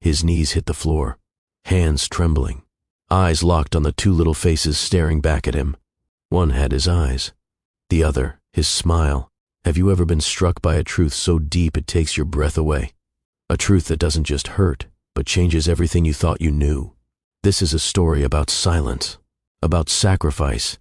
His knees hit the floor, hands trembling, eyes locked on the two little faces staring back at him. One had his eyes, the other his smile. Have you ever been struck by a truth so deep it takes your breath away? A truth that doesn't just hurt, but changes everything you thought you knew. This is a story about silence, about sacrifice,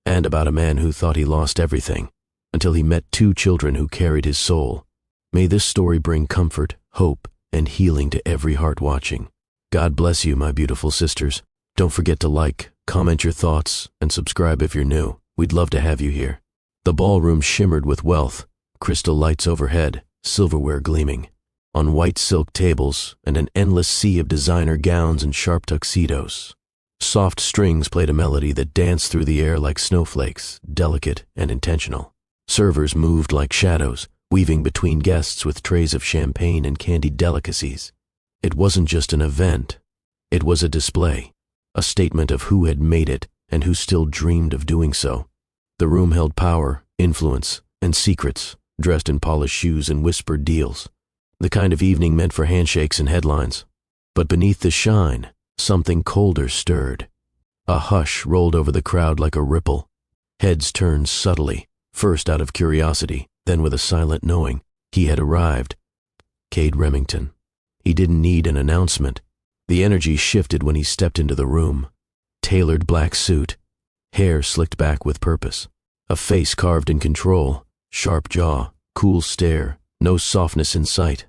and about a man who thought he lost everything, until he met two children who carried his soul. May this story bring comfort, hope, and healing to every heart watching. God bless you, my beautiful sisters. Don't forget to like, comment your thoughts, and subscribe if you're new. We'd love to have you here. The ballroom shimmered with wealth, crystal lights overhead, silverware gleaming. On white silk tables and an endless sea of designer gowns and sharp tuxedos. Soft strings played a melody that danced through the air like snowflakes, delicate and intentional. Servers moved like shadows, weaving between guests with trays of champagne and candied delicacies. It wasn't just an event. It was a display, a statement of who had made it and who still dreamed of doing so. The room held power, influence, and secrets, dressed in polished shoes and whispered deals. The kind of evening meant for handshakes and headlines. But beneath the shine, something colder stirred. A hush rolled over the crowd like a ripple. Heads turned subtly, first out of curiosity, then with a silent knowing. He had arrived. Cade Remington. He didn't need an announcement. The energy shifted when he stepped into the room. Tailored black suit, hair slicked back with purpose, a face carved in control, sharp jaw, cool stare, no softness in sight.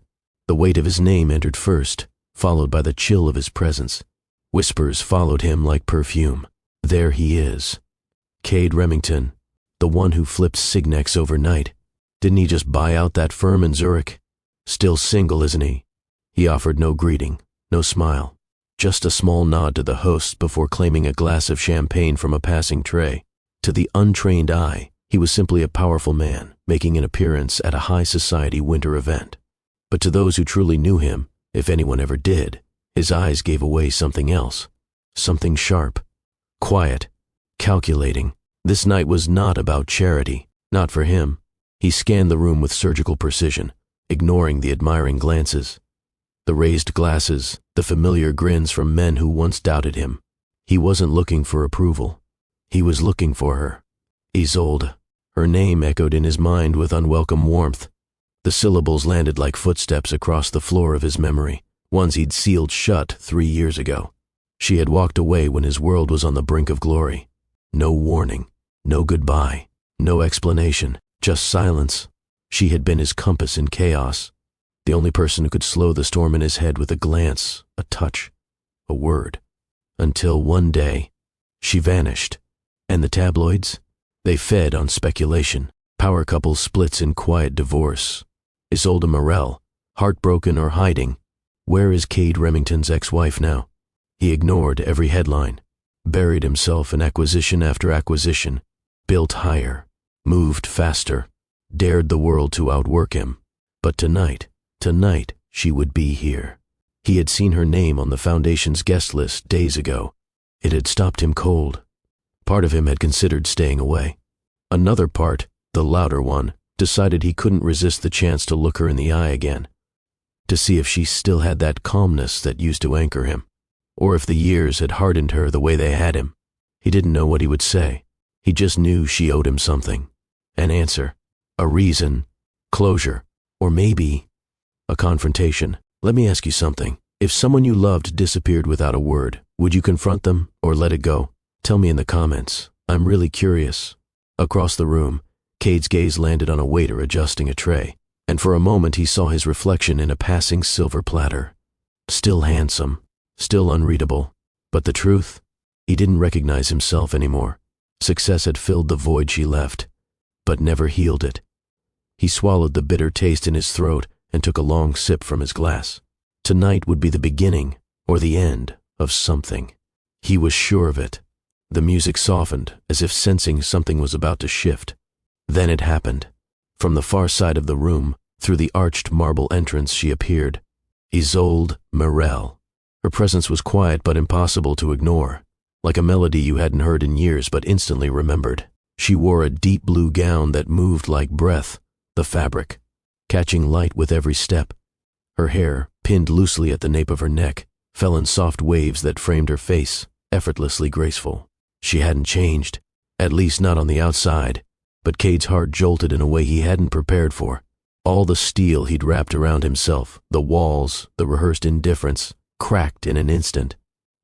The weight of his name entered first, followed by the chill of his presence. Whispers followed him like perfume. There he is. Cade Remington, the one who flipped Signex overnight. Didn't he just buy out that firm in Zurich? Still single, isn't he? He offered no greeting, no smile, just a small nod to the hosts before claiming a glass of champagne from a passing tray. To the untrained eye, he was simply a powerful man, making an appearance at a high society winter event. But to those who truly knew him, if anyone ever did, his eyes gave away something else. Something sharp, quiet, calculating. This night was not about charity, not for him. He scanned the room with surgical precision, ignoring the admiring glances, the raised glasses, the familiar grins from men who once doubted him. He wasn't looking for approval. He was looking for her. Isolde. Her name echoed in his mind with unwelcome warmth. The syllables landed like footsteps across the floor of his memory, ones he'd sealed shut 3 years ago. She had walked away when his world was on the brink of glory. No warning, no goodbye, no explanation, just silence. She had been his compass in chaos, the only person who could slow the storm in his head with a glance, a touch, a word. Until one day, she vanished. And the tabloids? They fed on speculation. Power couple splits in quiet divorce. Isolde Morel, heartbroken or hiding. Where is Cade Remington's ex-wife now? He ignored every headline, buried himself in acquisition after acquisition, built higher, moved faster, dared the world to outwork him. But tonight, she would be here. He had seen her name on the Foundation's guest list days ago. It had stopped him cold. Part of him had considered staying away. Another part, the louder one, decided he couldn't resist the chance to look her in the eye again, to see if she still had that calmness that used to anchor him, or if the years had hardened her the way they had him. He didn't know what he would say. He just knew she owed him something. An answer, a reason, closure, or maybe a confrontation. Let me ask you something. If someone you loved disappeared without a word, would you confront them or let it go? Tell me in the comments. I'm really curious. Across the room, Cade's gaze landed on a waiter adjusting a tray, and for a moment he saw his reflection in a passing silver platter. Still handsome, still unreadable, but the truth? He didn't recognize himself anymore. Success had filled the void she left, but never healed it. He swallowed the bitter taste in his throat and took a long sip from his glass. Tonight would be the beginning, or the end, of something. He was sure of it. The music softened, as if sensing something was about to shift. Then it happened. From the far side of the room, through the arched marble entrance, she appeared. Isolde Morel. Her presence was quiet but impossible to ignore, like a melody you hadn't heard in years but instantly remembered. She wore a deep blue gown that moved like breath, the fabric, catching light with every step. Her hair, pinned loosely at the nape of her neck, fell in soft waves that framed her face, effortlessly graceful. She hadn't changed, at least not on the outside, but Cade's heart jolted in a way he hadn't prepared for. All the steel he'd wrapped around himself, the walls, the rehearsed indifference, cracked in an instant.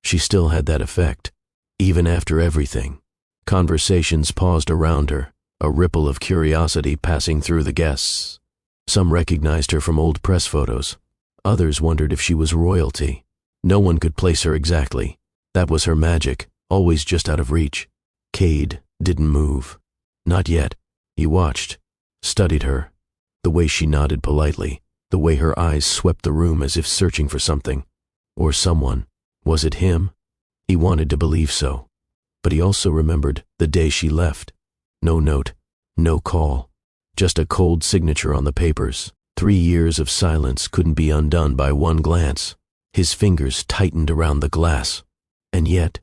She still had that effect, even after everything. Conversations paused around her, a ripple of curiosity passing through the guests. Some recognized her from old press photos. Others wondered if she was royalty. No one could place her exactly. That was her magic, always just out of reach. Cade didn't move. Not yet. He watched, studied her. The way she nodded politely, the way her eyes swept the room as if searching for something. Or someone. Was it him? He wanted to believe so. But he also remembered the day she left. No note, no call. Just a cold signature on the papers. 3 years of silence couldn't be undone by one glance. His fingers tightened around the glass. And yet,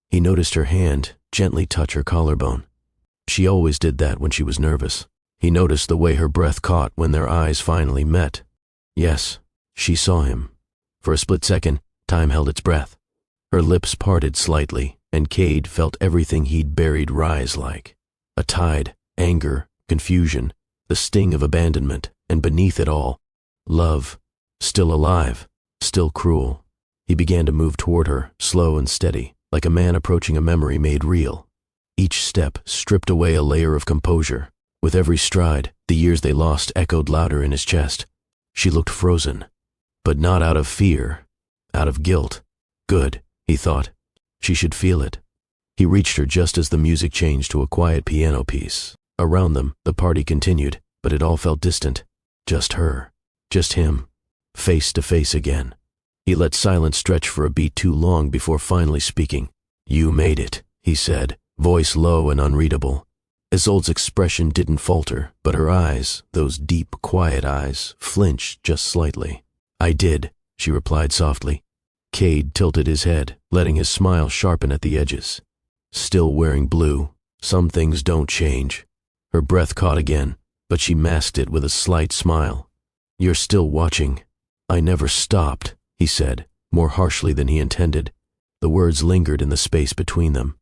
he noticed her hand gently touch her collarbone. She always did that when she was nervous. He noticed the way her breath caught when their eyes finally met. Yes, she saw him. For a split second, time held its breath. Her lips parted slightly, and Cade felt everything he'd buried rise like. A tide, anger, confusion, the sting of abandonment, and beneath it all, love, still alive, still cruel. He began to move toward her, slow and steady, like a man approaching a memory made real. Each step stripped away a layer of composure. With every stride, the years they lost echoed louder in his chest. She looked frozen, but not out of fear, out of guilt. Good, he thought. She should feel it. He reached her just as the music changed to a quiet piano piece. Around them, the party continued, but it all felt distant. Just her. Just him. Face to face again. He let silence stretch for a beat too long before finally speaking. "You made it," he said, voice low and unreadable. Isolde's expression didn't falter, but her eyes, those deep, quiet eyes, flinched just slightly. "I did," she replied softly. Cade tilted his head, letting his smile sharpen at the edges. Still wearing blue, some things don't change. Her breath caught again, but she masked it with a slight smile. "You're still watching." "I never stopped," he said, more harshly than he intended. The words lingered in the space between them.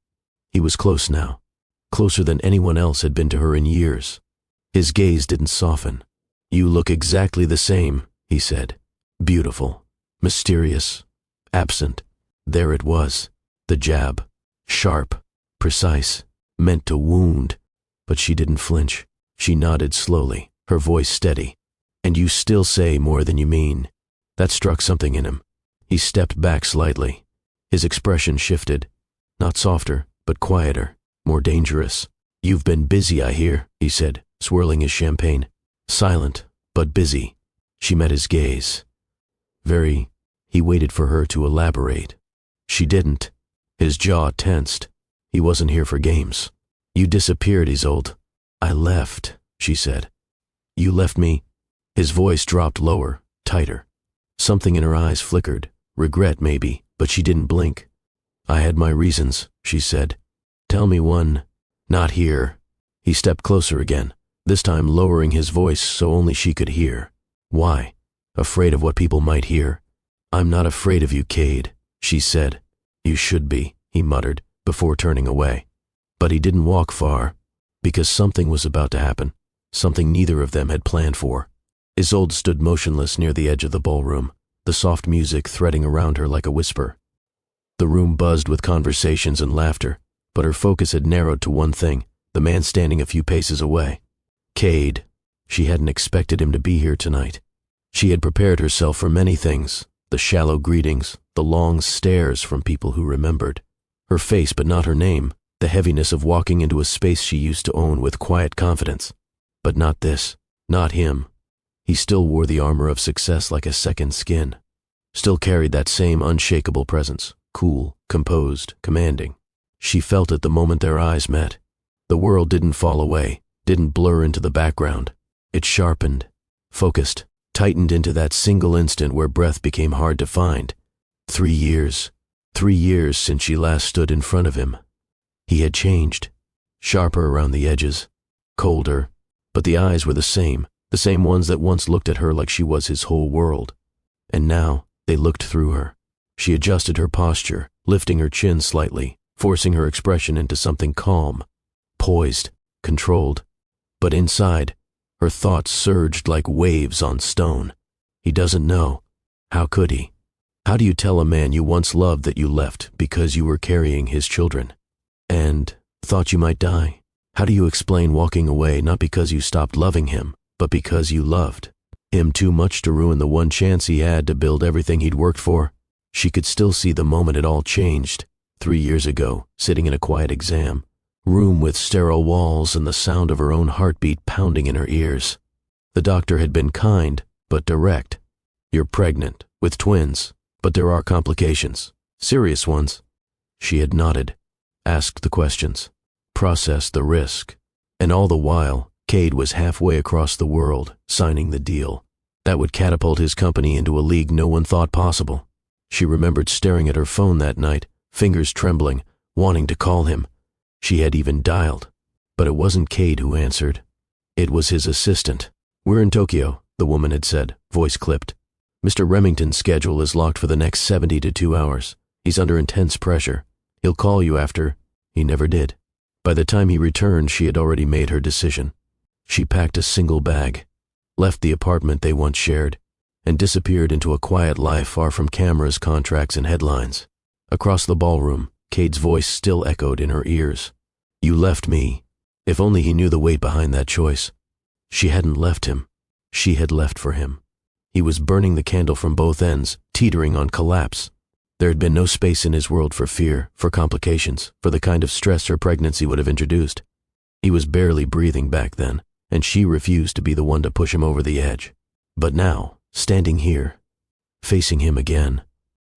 He was close now, closer than anyone else had been to her in years. His gaze didn't soften. "You look exactly the same," he said. "Beautiful, mysterious, absent." There it was, the jab. Sharp, precise, meant to wound. But she didn't flinch. She nodded slowly, her voice steady. "And you still say more than you mean." That struck something in him. He stepped back slightly. His expression shifted. Not softer, but quieter, more dangerous. "You've been busy, I hear," he said, swirling his champagne. "Silent, but busy." She met his gaze. Very. He waited for her to elaborate. She didn't. His jaw tensed. He wasn't here for games. "You disappeared, Isolde." "I left," she said. "You left me." His voice dropped lower, tighter. Something in her eyes flickered. Regret, maybe, but she didn't blink. "I had my reasons," she said. "Tell me one." "Not here." He stepped closer again, this time lowering his voice so only she could hear. "Why? Afraid of what people might hear?" "I'm not afraid of you, Cade," she said. "You should be," he muttered, before turning away. But he didn't walk far, because something was about to happen, something neither of them had planned for. Isolde stood motionless near the edge of the ballroom, the soft music threading around her like a whisper. The room buzzed with conversations and laughter, but her focus had narrowed to one thing, the man standing a few paces away. Cade. She hadn't expected him to be here tonight. She had prepared herself for many things, the shallow greetings, the long stares from people who remembered. Her face but not her name, the heaviness of walking into a space she used to own with quiet confidence. But not this, not him. He still wore the armor of success like a second skin. Still carried that same unshakable presence, cool, composed, commanding. She felt it the moment their eyes met. The world didn't fall away, didn't blur into the background. It sharpened, focused, tightened into that single instant where breath became hard to find. 3 years. 3 years since she last stood in front of him. He had changed. Sharper around the edges. Colder. But the eyes were the same ones that once looked at her like she was his whole world. And now they looked through her. She adjusted her posture, lifting her chin slightly, forcing her expression into something calm, poised, controlled. But inside, her thoughts surged like waves on stone. He doesn't know. How could he? How do you tell a man you once loved that you left because you were carrying his children? And thought you might die? How do you explain walking away not because you stopped loving him, but because you loved him too much to ruin the one chance he had to build everything he'd worked for? She could still see the moment it all changed. 3 years ago, sitting in a quiet exam room with sterile walls and the sound of her own heartbeat pounding in her ears. The doctor had been kind, but direct. You're pregnant, with twins, but there are complications. Serious ones. She had nodded, asked the questions, processed the risk. And all the while, Cade was halfway across the world, signing the deal. That would catapult his company into a league no one thought possible. She remembered staring at her phone that night, fingers trembling, wanting to call him. She had even dialed. But it wasn't Cade who answered. It was his assistant. "We're in Tokyo," the woman had said, voice clipped. "Mr. Remington's schedule is locked for the next 72 hours. He's under intense pressure. He'll call you after." He never did. By the time he returned, she had already made her decision. She packed a single bag, left the apartment they once shared, and disappeared into a quiet life far from cameras, contracts, and headlines. Across the ballroom, Cade's voice still echoed in her ears. "You left me." If only he knew the weight behind that choice. She hadn't left him. She had left for him. He was burning the candle from both ends, teetering on collapse. There had been no space in his world for fear, for complications, for the kind of stress her pregnancy would have introduced. He was barely breathing back then, and she refused to be the one to push him over the edge. But now, standing here, facing him again,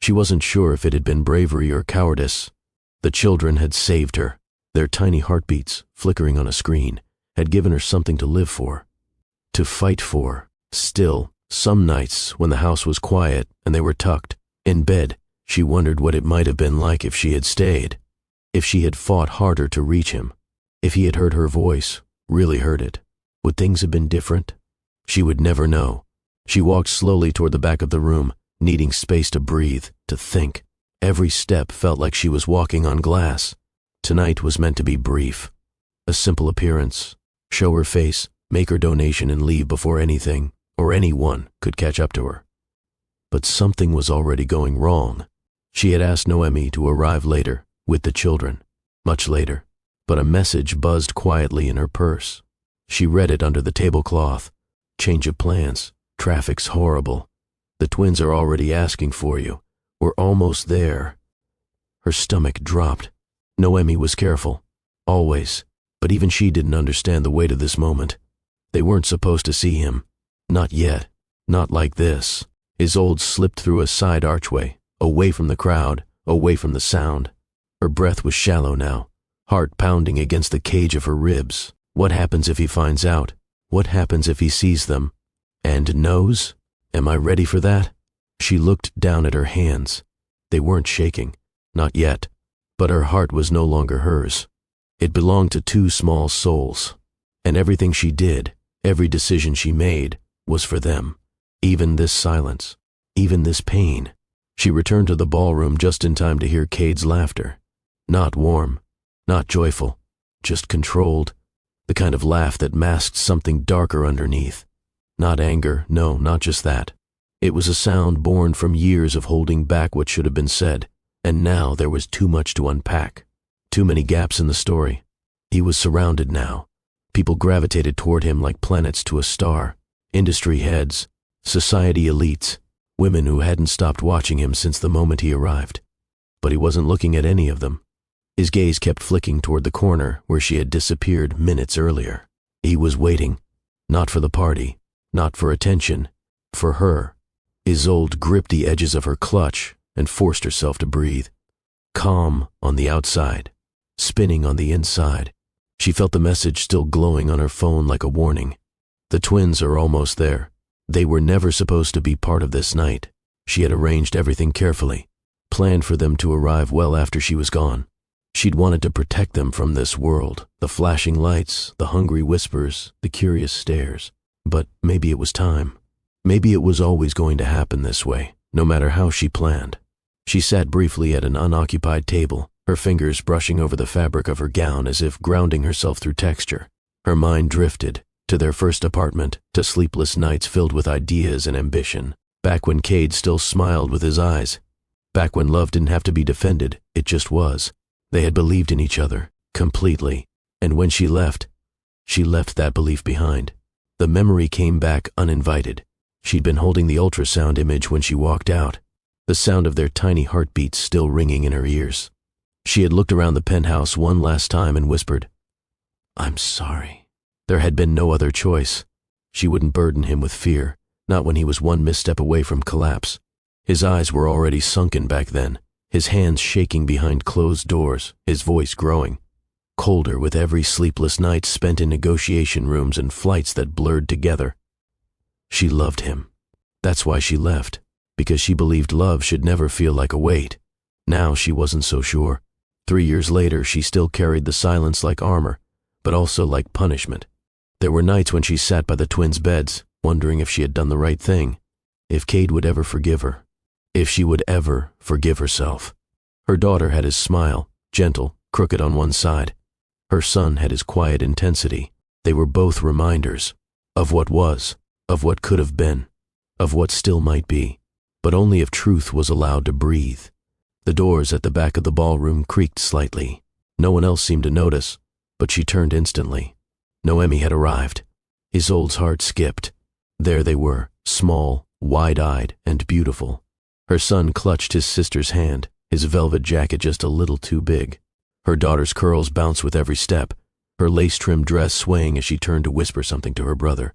she wasn't sure if it had been bravery or cowardice. The children had saved her. Their tiny heartbeats, flickering on a screen, had given her something to live for, to fight for. Still, some nights, when the house was quiet and they were tucked in bed, she wondered what it might have been like if she had stayed, if she had fought harder to reach him, if he had heard her voice, really heard it. Would things have been different? She would never know. She walked slowly toward the back of the room, needing space to breathe, to think. Every step felt like she was walking on glass. Tonight was meant to be brief. A simple appearance, show her face, make her donation and leave before anything, or anyone, could catch up to her. But something was already going wrong. She had asked Noemi to arrive later, with the children, much later, but a message buzzed quietly in her purse. She read it under the tablecloth. "Change of plans. Traffic's horrible. The twins are already asking for you. We're almost there." Her stomach dropped. Noemi was careful, always, but even she didn't understand the weight of this moment. They weren't supposed to see him. Not yet. Not like this. Isolde slipped through a side archway, away from the crowd, away from the sound. Her breath was shallow now, heart pounding against the cage of her ribs. What happens if he finds out? What happens if he sees them? And knows? Am I ready for that? She looked down at her hands. They weren't shaking. Not yet. But her heart was no longer hers. It belonged to two small souls. And everything she did, every decision she made, was for them. Even this silence, even this pain. She returned to the ballroom just in time to hear Cade's laughter. Not warm, not joyful, just controlled. The kind of laugh that masked something darker underneath. Not anger, no, not just that. It was a sound born from years of holding back what should have been said, and now there was too much to unpack. Too many gaps in the story. He was surrounded now. People gravitated toward him like planets to a star. Industry heads, society elites, women who hadn't stopped watching him since the moment he arrived. But he wasn't looking at any of them. His gaze kept flicking toward the corner where she had disappeared minutes earlier. He was waiting, not for the party, not for attention, for her. Isolde gripped the edges of her clutch and forced herself to breathe. Calm on the outside, spinning on the inside. She felt the message still glowing on her phone like a warning. The twins are almost there. They were never supposed to be part of this night. She had arranged everything carefully, planned for them to arrive well after she was gone. She'd wanted to protect them from this world, the flashing lights, the hungry whispers, the curious stares. But maybe it was time. Maybe it was always going to happen this way, no matter how she planned. She sat briefly at an unoccupied table, her fingers brushing over the fabric of her gown as if grounding herself through texture. Her mind drifted to their first apartment, to sleepless nights filled with ideas and ambition. Back when Cade still smiled with his eyes. Back when love didn't have to be defended, it just was. They had believed in each other, completely. And when she left that belief behind. The memory came back uninvited. She'd been holding the ultrasound image when she walked out, the sound of their tiny heartbeats still ringing in her ears. She had looked around the penthouse one last time and whispered, "I'm sorry." There had been no other choice. She wouldn't burden him with fear, not when he was one misstep away from collapse. His eyes were already sunken back then, his hands shaking behind closed doors, his voice growing colder with every sleepless night spent in negotiation rooms and flights that blurred together. She loved him. That's why she left, because she believed love should never feel like a weight. Now she wasn't so sure. 3 years later, she still carried the silence like armor, but also like punishment. There were nights when she sat by the twins' beds, wondering if she had done the right thing, if Cade would ever forgive her, if she would ever forgive herself. Her daughter had his smile, gentle, crooked on one side. Her son had his quiet intensity. They were both reminders of what was, of what could have been, of what still might be, but only if truth was allowed to breathe. The doors at the back of the ballroom creaked slightly. No one else seemed to notice, but she turned instantly. Noemi had arrived. Isolde's heart skipped. There they were, small, wide-eyed, and beautiful. Her son clutched his sister's hand, his velvet jacket just a little too big. Her daughter's curls bounced with every step, her lace-trimmed dress swaying as she turned to whisper something to her brother.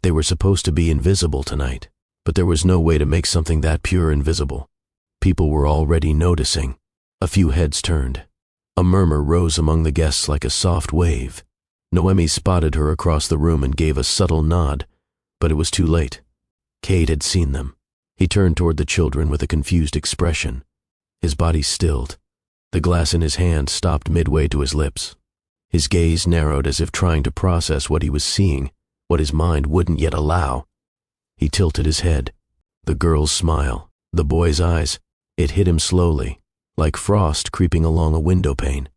They were supposed to be invisible tonight, but there was no way to make something that pure invisible. People were already noticing. A few heads turned. A murmur rose among the guests like a soft wave. Noemi spotted her across the room and gave a subtle nod, but it was too late. Cade had seen them. He turned toward the children with a confused expression. His body stilled. The glass in his hand stopped midway to his lips. His gaze narrowed as if trying to process what he was seeing, what his mind wouldn't yet allow. He tilted his head. The girl's smile, the boy's eyes, it hit him slowly, like frost creeping along a window pane.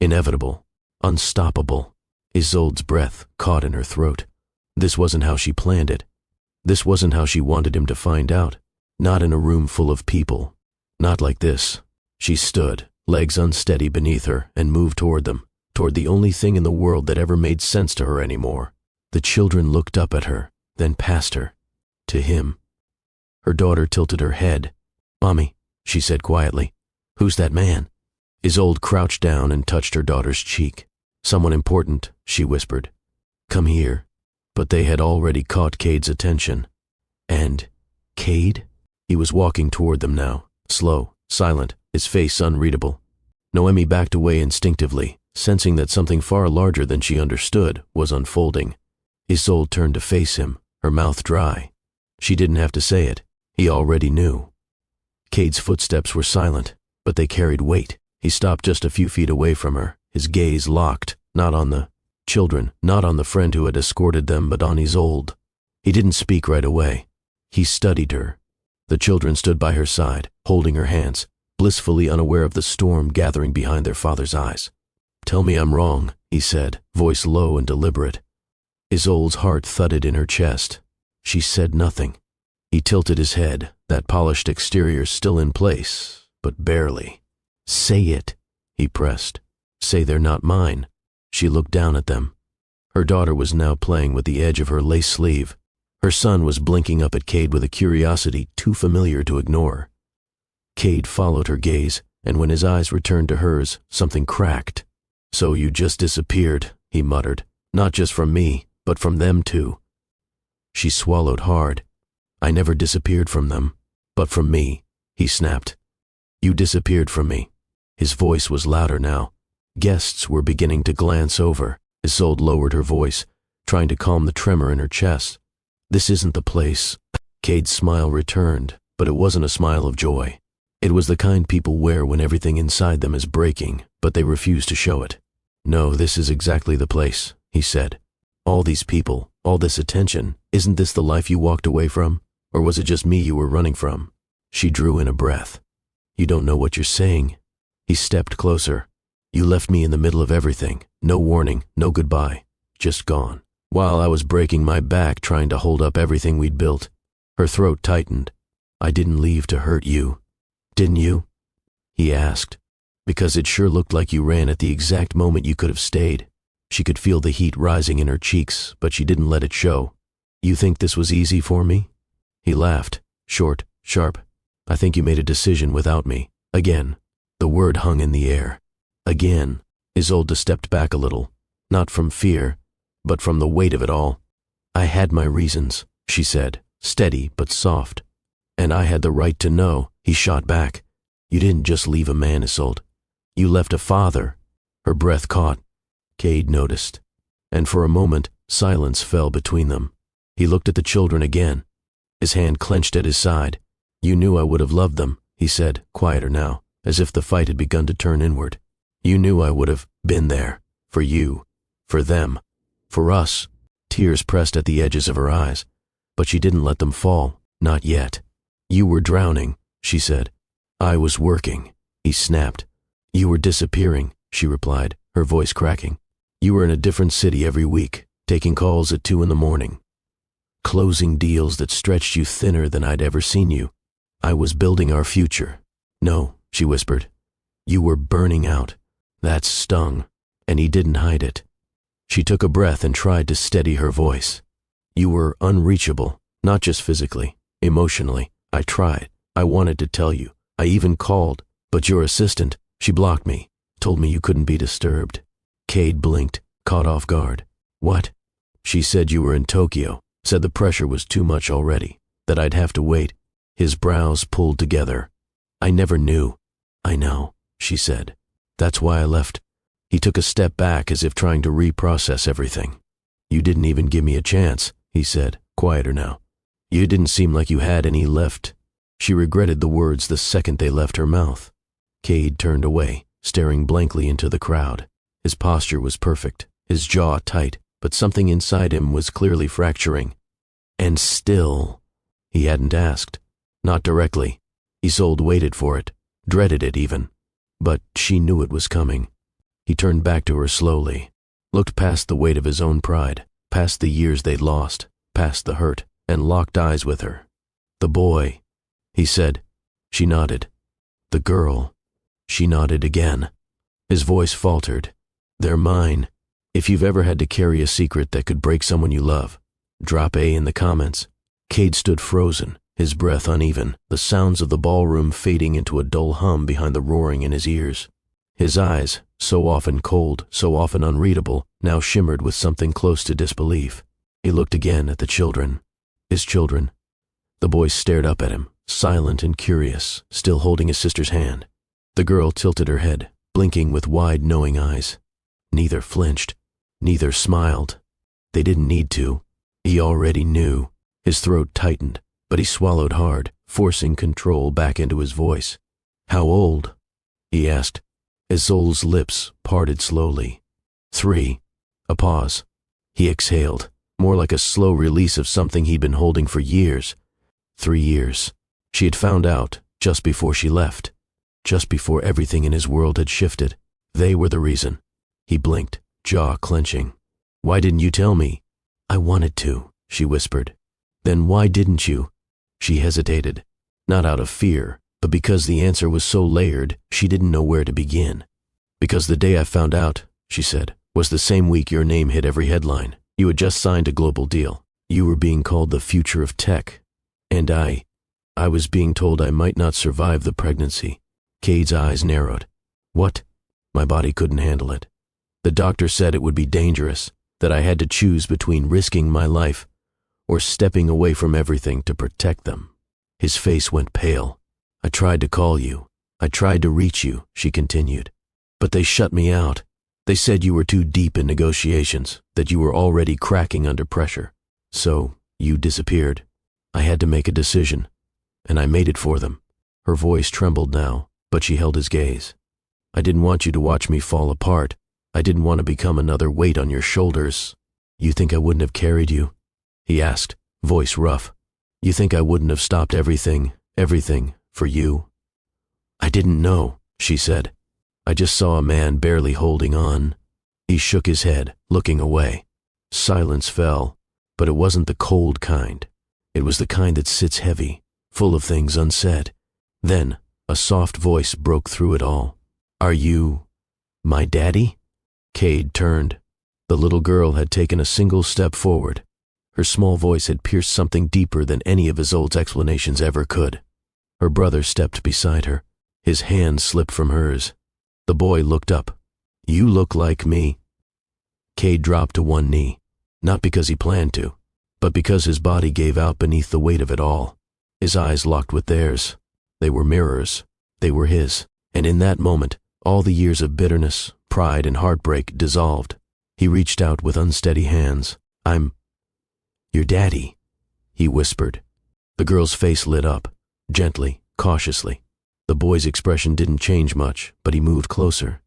Inevitable, unstoppable. Isolde's breath caught in her throat. This wasn't how she planned it. This wasn't how she wanted him to find out. Not in a room full of people. Not like this. She stood, legs unsteady beneath her, and moved toward them, toward the only thing in the world that ever made sense to her anymore. The children looked up at her, then past her, to him. Her daughter tilted her head. "Mommy," she said quietly, "who's that man?" Isolde crouched down and touched her daughter's cheek. "Someone important," she whispered. "Come here." But they had already caught Cade's attention. And Cade? He was walking toward them now, slow, silent, his face unreadable. Noemi backed away instinctively, sensing that something far larger than she understood was unfolding. Isolde turned to face him, her mouth dry. She didn't have to say it. He already knew. Cade's footsteps were silent, but they carried weight. He stopped just a few feet away from her, his gaze locked, not on the children, not on the friend who had escorted them, but on Isolde. He didn't speak right away. He studied her. The children stood by her side, holding her hands, blissfully unaware of the storm gathering behind their father's eyes. "Tell me I'm wrong," he said, voice low and deliberate. Isolde's heart thudded in her chest. She said nothing. He tilted his head, that polished exterior still in place, but barely. "Say it," he pressed. "Say they're not mine." She looked down at them. Her daughter was now playing with the edge of her lace sleeve. Her son was blinking up at Cade with a curiosity too familiar to ignore. Cade followed her gaze, and when his eyes returned to hers, something cracked. "So you just disappeared," he muttered. "Not just from me, but from them too." She swallowed hard. "I never disappeared from them, but from me," he snapped. "You disappeared from me." His voice was louder now. Guests were beginning to glance over. Isolde lowered her voice, trying to calm the tremor in her chest. "This isn't the place." Cade's smile returned, but it wasn't a smile of joy. It was the kind people wear when everything inside them is breaking, but they refuse to show it. "No, this is exactly the place," he said. "All these people, all this attention, isn't this the life you walked away from? Or was it just me you were running from? She drew in a breath. You don't know what you're saying. He stepped closer. You left me in the middle of everything. No warning, no goodbye. Just gone. While I was breaking my back trying to hold up everything we'd built. Her throat tightened. I didn't leave to hurt you. Didn't you? He asked. Because it sure looked like you ran at the exact moment you could have stayed. She could feel the heat rising in her cheeks, but she didn't let it show. You think this was easy for me? He laughed, short, sharp. I think you made a decision without me. Again. The word hung in the air. Again. Isolde stepped back a little, not from fear, but from the weight of it all. I had my reasons, she said, steady but soft. And I had the right to know, he shot back. You didn't just leave a man, Isolde. You left a father. Her breath caught. Cade noticed. And for a moment, silence fell between them. He looked at the children again. His hand clenched at his side. You knew I would have loved them, he said, quieter now, as if the fight had begun to turn inward. You knew I would have been there. For you. For them. For us. Tears pressed at the edges of her eyes. But she didn't let them fall. Not yet. You were drowning, she said. I was working, he snapped. You were disappearing, she replied, her voice cracking. You were in a different city every week, taking calls at 2 a.m, closing deals that stretched you thinner than I'd ever seen you. I was building our future. No, she whispered. You were burning out. That stung, and he didn't hide it. She took a breath and tried to steady her voice. You were unreachable, not just physically, emotionally. I tried. I wanted to tell you. I even called, but your assistant, she blocked me, told me you couldn't be disturbed. Cade blinked, caught off guard. What? She said you were in Tokyo, said the pressure was too much already, that I'd have to wait. His brows pulled together. I never knew. I know, she said. That's why I left. He took a step back as if trying to reprocess everything. You didn't even give me a chance, he said, quieter now. You didn't seem like you had any left. She regretted the words the second they left her mouth. Cade turned away, staring blankly into the crowd. His posture was perfect, his jaw tight, but something inside him was clearly fracturing. And still, he hadn't asked. Not directly. Isolde waited for it, dreaded it even. But she knew it was coming. He turned back to her slowly, looked past the weight of his own pride, past the years they'd lost, past the hurt, and locked eyes with her. The boy, he said. She nodded. The girl. She nodded again. His voice faltered. They're mine. If you've ever had to carry a secret that could break someone you love, drop A in the comments. Cade stood frozen, his breath uneven, the sounds of the ballroom fading into a dull hum behind the roaring in his ears. His eyes, so often cold, so often unreadable, now shimmered with something close to disbelief. He looked again at the children. His children. The boy stared up at him, silent and curious, still holding his sister's hand. The girl tilted her head, blinking with wide, knowing eyes. Neither flinched. Neither smiled. They didn't need to. He already knew. His throat tightened, but he swallowed hard, forcing control back into his voice. How old? He asked. Isolde's lips parted slowly. 3. A pause. He exhaled, more like a slow release of something he'd been holding for years. 3 years. She had found out just before she left. Just before everything in his world had shifted. They were the reason. He blinked, jaw clenching. Why didn't you tell me? I wanted to, she whispered. Then why didn't you? She hesitated, not out of fear, but because the answer was so layered, she didn't know where to begin. Because the day I found out, she said, was the same week your name hit every headline. You had just signed a global deal. You were being called the future of tech. And I was being told I might not survive the pregnancy. Cade's eyes narrowed. What? My body couldn't handle it. The doctor said it would be dangerous, that I had to choose between risking my life or stepping away from everything to protect them. His face went pale. I tried to call you. I tried to reach you, she continued. But they shut me out. They said you were too deep in negotiations, that you were already cracking under pressure. So, you disappeared. I had to make a decision, and I made it for them. Her voice trembled now, but she held his gaze. I didn't want you to watch me fall apart. I didn't want to become another weight on your shoulders. You think I wouldn't have carried you? He asked, voice rough. You think I wouldn't have stopped everything, for you? I didn't know, she said. I just saw a man barely holding on. He shook his head, looking away. Silence fell, but it wasn't the cold kind. It was the kind that sits heavy, full of things unsaid. Then, a soft voice broke through it all. Are you my daddy? Cade turned. The little girl had taken a single step forward. Her small voice had pierced something deeper than any of Isolde's explanations ever could. Her brother stepped beside her. His hand slipped from hers. The boy looked up. You look like me. Cade dropped to one knee, not because he planned to, but because his body gave out beneath the weight of it all. His eyes locked with theirs. They were mirrors. They were his. And in that moment, all the years of bitterness, pride, and heartbreak dissolved. He reached out with unsteady hands. I'm your daddy, he whispered. The girl's face lit up, gently, cautiously. The boy's expression didn't change much, but he moved closer.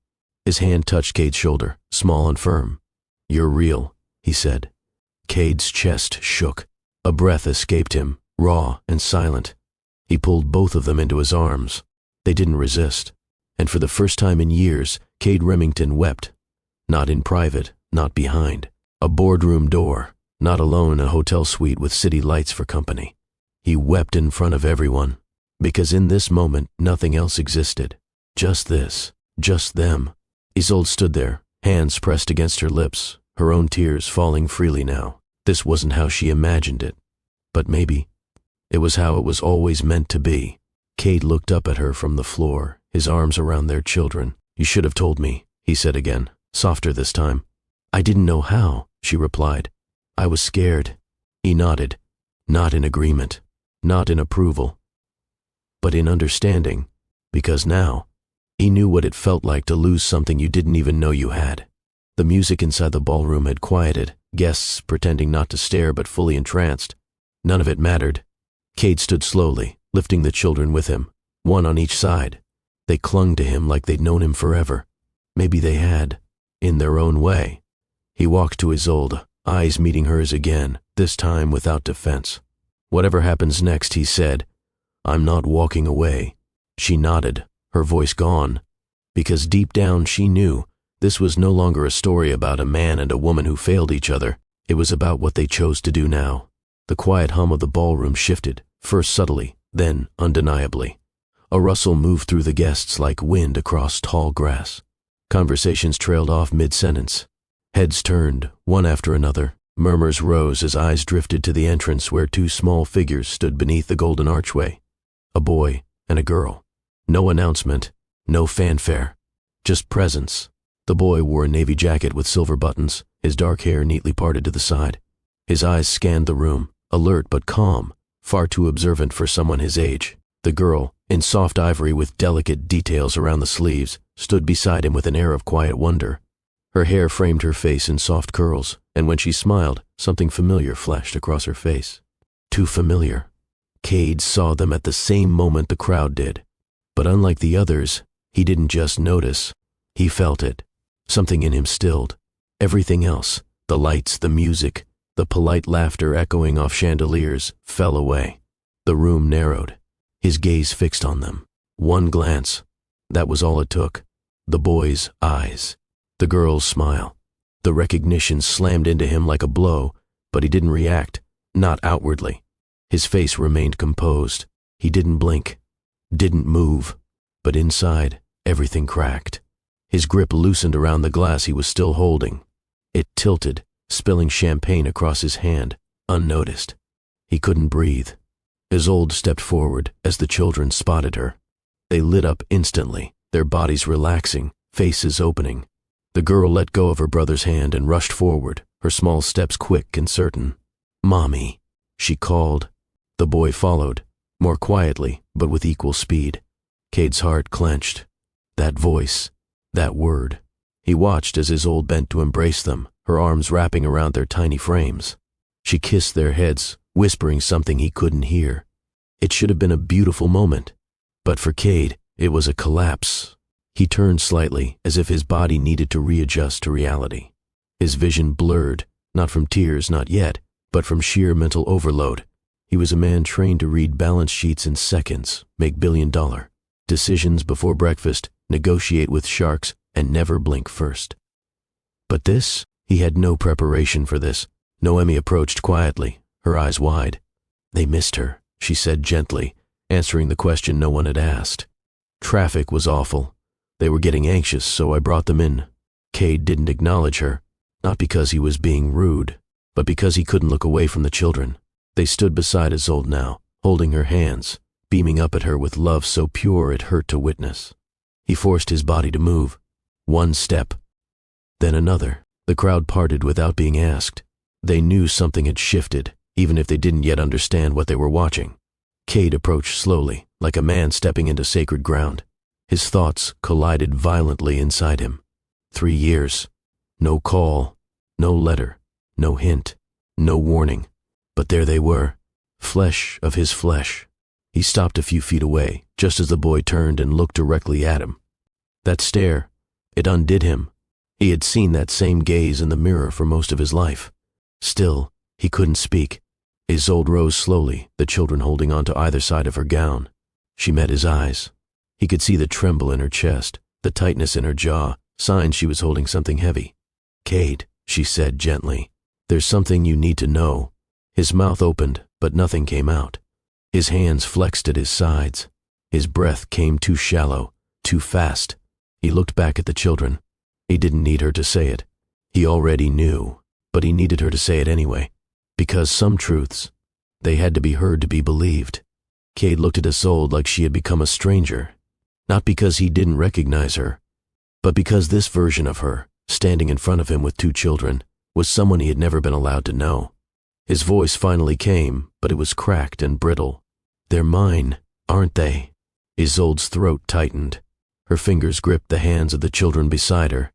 His hand touched Cade's shoulder, small and firm. You're real, he said. Cade's chest shook. A breath escaped him, raw and silent. He pulled both of them into his arms. They didn't resist. And for the first time in years, Cade Remington wept. Not in private, not behind. A boardroom door, not alone in a hotel suite with city lights for company. He wept in front of everyone, because in this moment nothing else existed. Just this, just them. Isolde stood there, hands pressed against her lips, her own tears falling freely now. This wasn't how she imagined it. But maybe it was how it was always meant to be. Cade looked up at her from the floor, his arms around their children. You should have told me, he said again, softer this time. I didn't know how, she replied. I was scared. He nodded, not in agreement, not in approval, but in understanding, because now he knew what it felt like to lose something you didn't even know you had. The music inside the ballroom had quieted, guests pretending not to stare but fully entranced. None of it mattered. Cade stood slowly, lifting the children with him, one on each side. They clung to him like they'd known him forever. Maybe they had, in their own way. He walked to Isolde, eyes meeting hers again, this time without defense. Whatever happens next, he said, I'm not walking away. She nodded, her voice gone, because deep down she knew this was no longer a story about a man and a woman who failed each other. It was about what they chose to do now. The quiet hum of the ballroom shifted, first subtly, then undeniably. A rustle moved through the guests like wind across tall grass. Conversations trailed off mid-sentence. Heads turned, one after another. Murmurs rose as eyes drifted to the entrance where two small figures stood beneath the golden archway. A boy and a girl. No announcement, no fanfare, just presence. The boy wore a navy jacket with silver buttons, his dark hair neatly parted to the side. His eyes scanned the room, alert but calm, far too observant for someone his age. The girl, in soft ivory with delicate details around the sleeves, stood beside him with an air of quiet wonder. Her hair framed her face in soft curls, and when she smiled, something familiar flashed across her face. Too familiar. Cade saw them at the same moment the crowd did. But unlike the others, he didn't just notice. He felt it. Something in him stilled. Everything else, the lights, the music, the polite laughter echoing off chandeliers, fell away. The room narrowed. His gaze fixed on them. One glance. That was all it took. The boy's eyes. The girl's smile. The recognition slammed into him like a blow, but he didn't react, not outwardly. His face remained composed. He didn't blink, didn't move, but inside, everything cracked. His grip loosened around the glass he was still holding. It tilted, spilling champagne across his hand, unnoticed. He couldn't breathe. Isolde stepped forward as the children spotted her. They lit up instantly, their bodies relaxing, faces opening. The girl let go of her brother's hand and rushed forward, her small steps quick and certain. Mommy, she called. The boy followed, more quietly, but with equal speed. Cade's heart clenched. That voice, that word. He watched as Isolde bent to embrace them, her arms wrapping around their tiny frames. She kissed their heads, whispering something he couldn't hear. It should have been a beautiful moment, but for Cade, it was a collapse. He turned slightly, as if his body needed to readjust to reality. His vision blurred, not from tears, not yet, but from sheer mental overload. He was a man trained to read balance sheets in seconds, make billion-dollar decisions before breakfast, negotiate with sharks, and never blink first. But this, he had no preparation for this. Noemi approached quietly, her eyes wide. "They missed her," she said gently, answering the question no one had asked. "Traffic was awful. They were getting anxious, so I brought them in." Cade didn't acknowledge her, not because he was being rude, but because he couldn't look away from the children. They stood beside Isolde now, holding her hands, beaming up at her with love so pure it hurt to witness. He forced his body to move. One step, then another. The crowd parted without being asked. They knew something had shifted, even if they didn't yet understand what they were watching. Cade approached slowly, like a man stepping into sacred ground. His thoughts collided violently inside him. 3 years. No call, no letter, no hint, no warning. But there they were, flesh of his flesh. He stopped a few feet away, just as the boy turned and looked directly at him. That stare, it undid him. He had seen that same gaze in the mirror for most of his life. Still, he couldn't speak. Isolde rose slowly, the children holding on to either side of her gown. She met his eyes. He could see the tremble in her chest, the tightness in her jaw, signs she was holding something heavy. "Cade," she said gently, "there's something you need to know." His mouth opened, but nothing came out. His hands flexed at his sides. His breath came too shallow, too fast. He looked back at the children. He didn't need her to say it. He already knew, but he needed her to say it anyway. Because some truths, they had to be heard to be believed. Cade looked at Isolde like she had become a stranger. Not because he didn't recognize her, but because this version of her, standing in front of him with 2 children, was someone he had never been allowed to know. His voice finally came, but it was cracked and brittle. "They're mine, aren't they?" Isolde's throat tightened. Her fingers gripped the hands of the children beside her.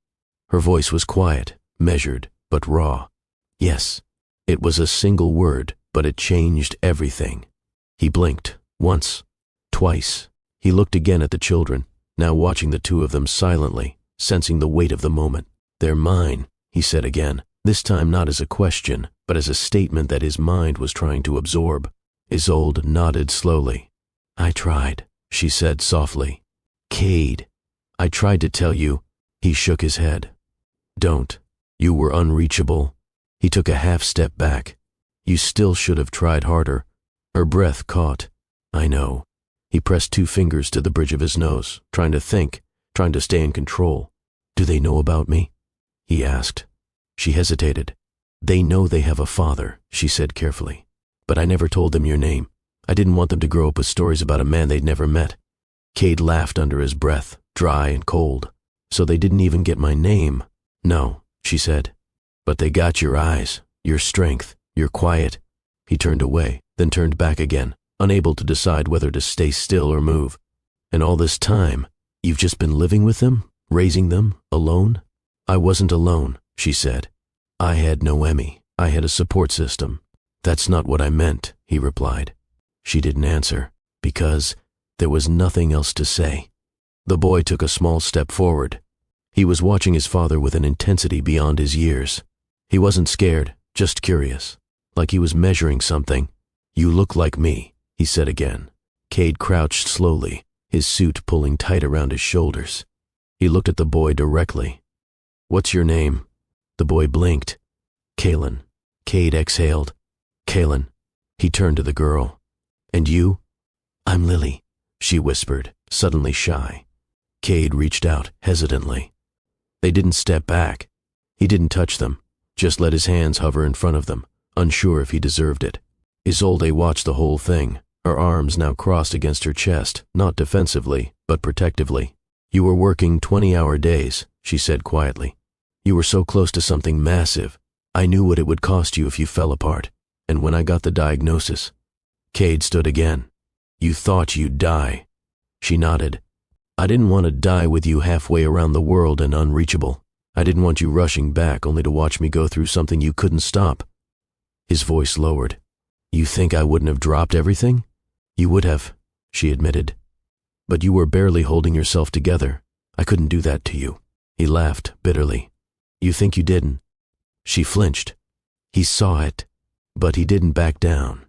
Her voice was quiet, measured, but raw. Yes, it was a single word, but it changed everything. He blinked, once, twice. He looked again at the children, now watching the 2 of them silently, sensing the weight of the moment. "They're mine," he said again, this time not as a question, but as a statement that his mind was trying to absorb. Isolde nodded slowly. "I tried," she said softly. "Cade, I tried to tell you." He shook his head. "Don't. You were unreachable." He took a half step back. "You still should have tried harder." Her breath caught. "I know." He pressed 2 fingers to the bridge of his nose, trying to think, trying to stay in control. "Do they know about me?" he asked. She hesitated. "They know they have a father," she said carefully. "But I never told them your name. I didn't want them to grow up with stories about a man they'd never met." Cade laughed under his breath, dry and cold. "So they didn't even get my name?" "No," she said. "But they got your eyes, your strength, your quiet." He turned away, then turned back again, unable to decide whether to stay still or move. "And all this time, you've just been living with them, raising them, alone?" "I wasn't alone," she said. "I had Noemi. I had a support system." "That's not what I meant," he replied. She didn't answer, because there was nothing else to say. The boy took a small step forward. He was watching his father with an intensity beyond his years. He wasn't scared, just curious, like he was measuring something. "You look like me," he said again. Cade crouched slowly, his suit pulling tight around his shoulders. He looked at the boy directly. "What's your name?" The boy blinked. "Kaylin." Cade exhaled. "Kaylin." He turned to the girl. "And you?" "I'm Lily," she whispered, suddenly shy. Cade reached out hesitantly. They didn't step back. He didn't touch them, just let his hands hover in front of them, unsure if he deserved it. Isolde watched the whole thing, her arms now crossed against her chest, not defensively, but protectively. "You were working 20-hour days," she said quietly. "You were so close to something massive. I knew what it would cost you if you fell apart. And when I got the diagnosis..." Cade stood again. "You thought you'd die." She nodded. "I didn't want to die with you halfway around the world and unreachable. I didn't want you rushing back only to watch me go through something you couldn't stop." His voice lowered. "You think I wouldn't have dropped everything?" "You would have," she admitted. "But you were barely holding yourself together. I couldn't do that to you." He laughed bitterly. "You think you didn't?" She flinched. He saw it, but he didn't back down.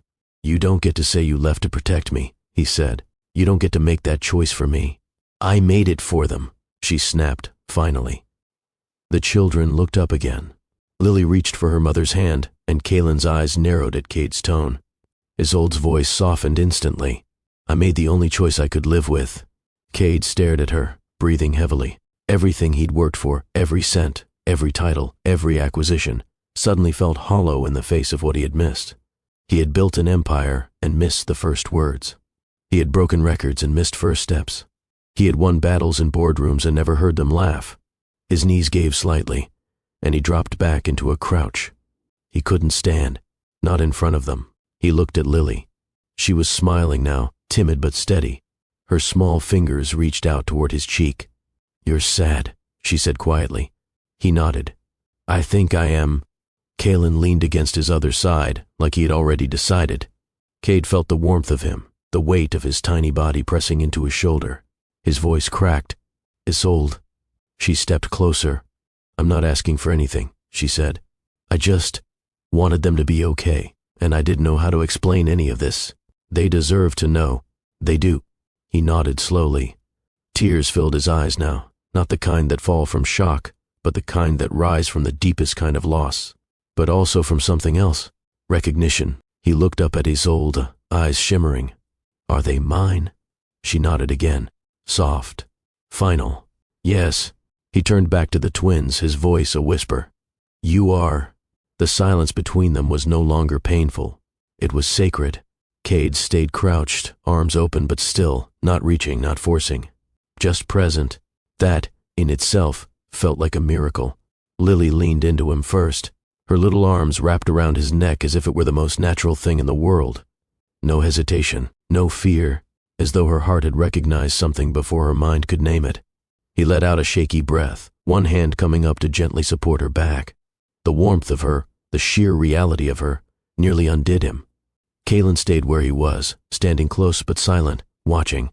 You don't get to say you left to protect me, he said. You don't get to make that choice for me. I made it for them, she snapped, finally. The children looked up again. Lily reached for her mother's hand, and Kaylin's eyes narrowed at Cade's tone. Isolde's voice softened instantly. I made the only choice I could live with. Cade stared at her, breathing heavily. Everything he'd worked for, every cent, every title, every acquisition, suddenly felt hollow in the face of what he had missed. He had built an empire and missed the first words. He had broken records and missed first steps. He had won battles in boardrooms and never heard them laugh. His knees gave slightly, and he dropped back into a crouch. He couldn't stand, not in front of them. He looked at Lily. She was smiling now, timid but steady. Her small fingers reached out toward his cheek. You're sad, she said quietly. He nodded. I think I am. Kaylin leaned against his other side, like he had already decided. Cade felt the warmth of him, the weight of his tiny body pressing into his shoulder. His voice cracked. Isolde. She stepped closer. I'm not asking for anything, she said. I just wanted them to be okay, and I didn't know how to explain any of this. They deserve to know. They do. He nodded slowly. Tears filled his eyes now, not the kind that fall from shock, but the kind that rise from the deepest kind of loss. But also from something else, recognition. He looked up at Isolde, eyes shimmering. Are they mine? She nodded again, soft, final. Yes. He turned back to the twins, his voice a whisper. You are. The silence between them was no longer painful. It was sacred. Cade stayed crouched, arms open but still, not reaching, not forcing. Just present. That, in itself, felt like a miracle. Lily leaned into him first, her little arms wrapped around his neck as if it were the most natural thing in the world. No hesitation, no fear, as though her heart had recognized something before her mind could name it. He let out a shaky breath, one hand coming up to gently support her back. The warmth of her, the sheer reality of her, nearly undid him. Kaylin stayed where he was, standing close but silent, watching,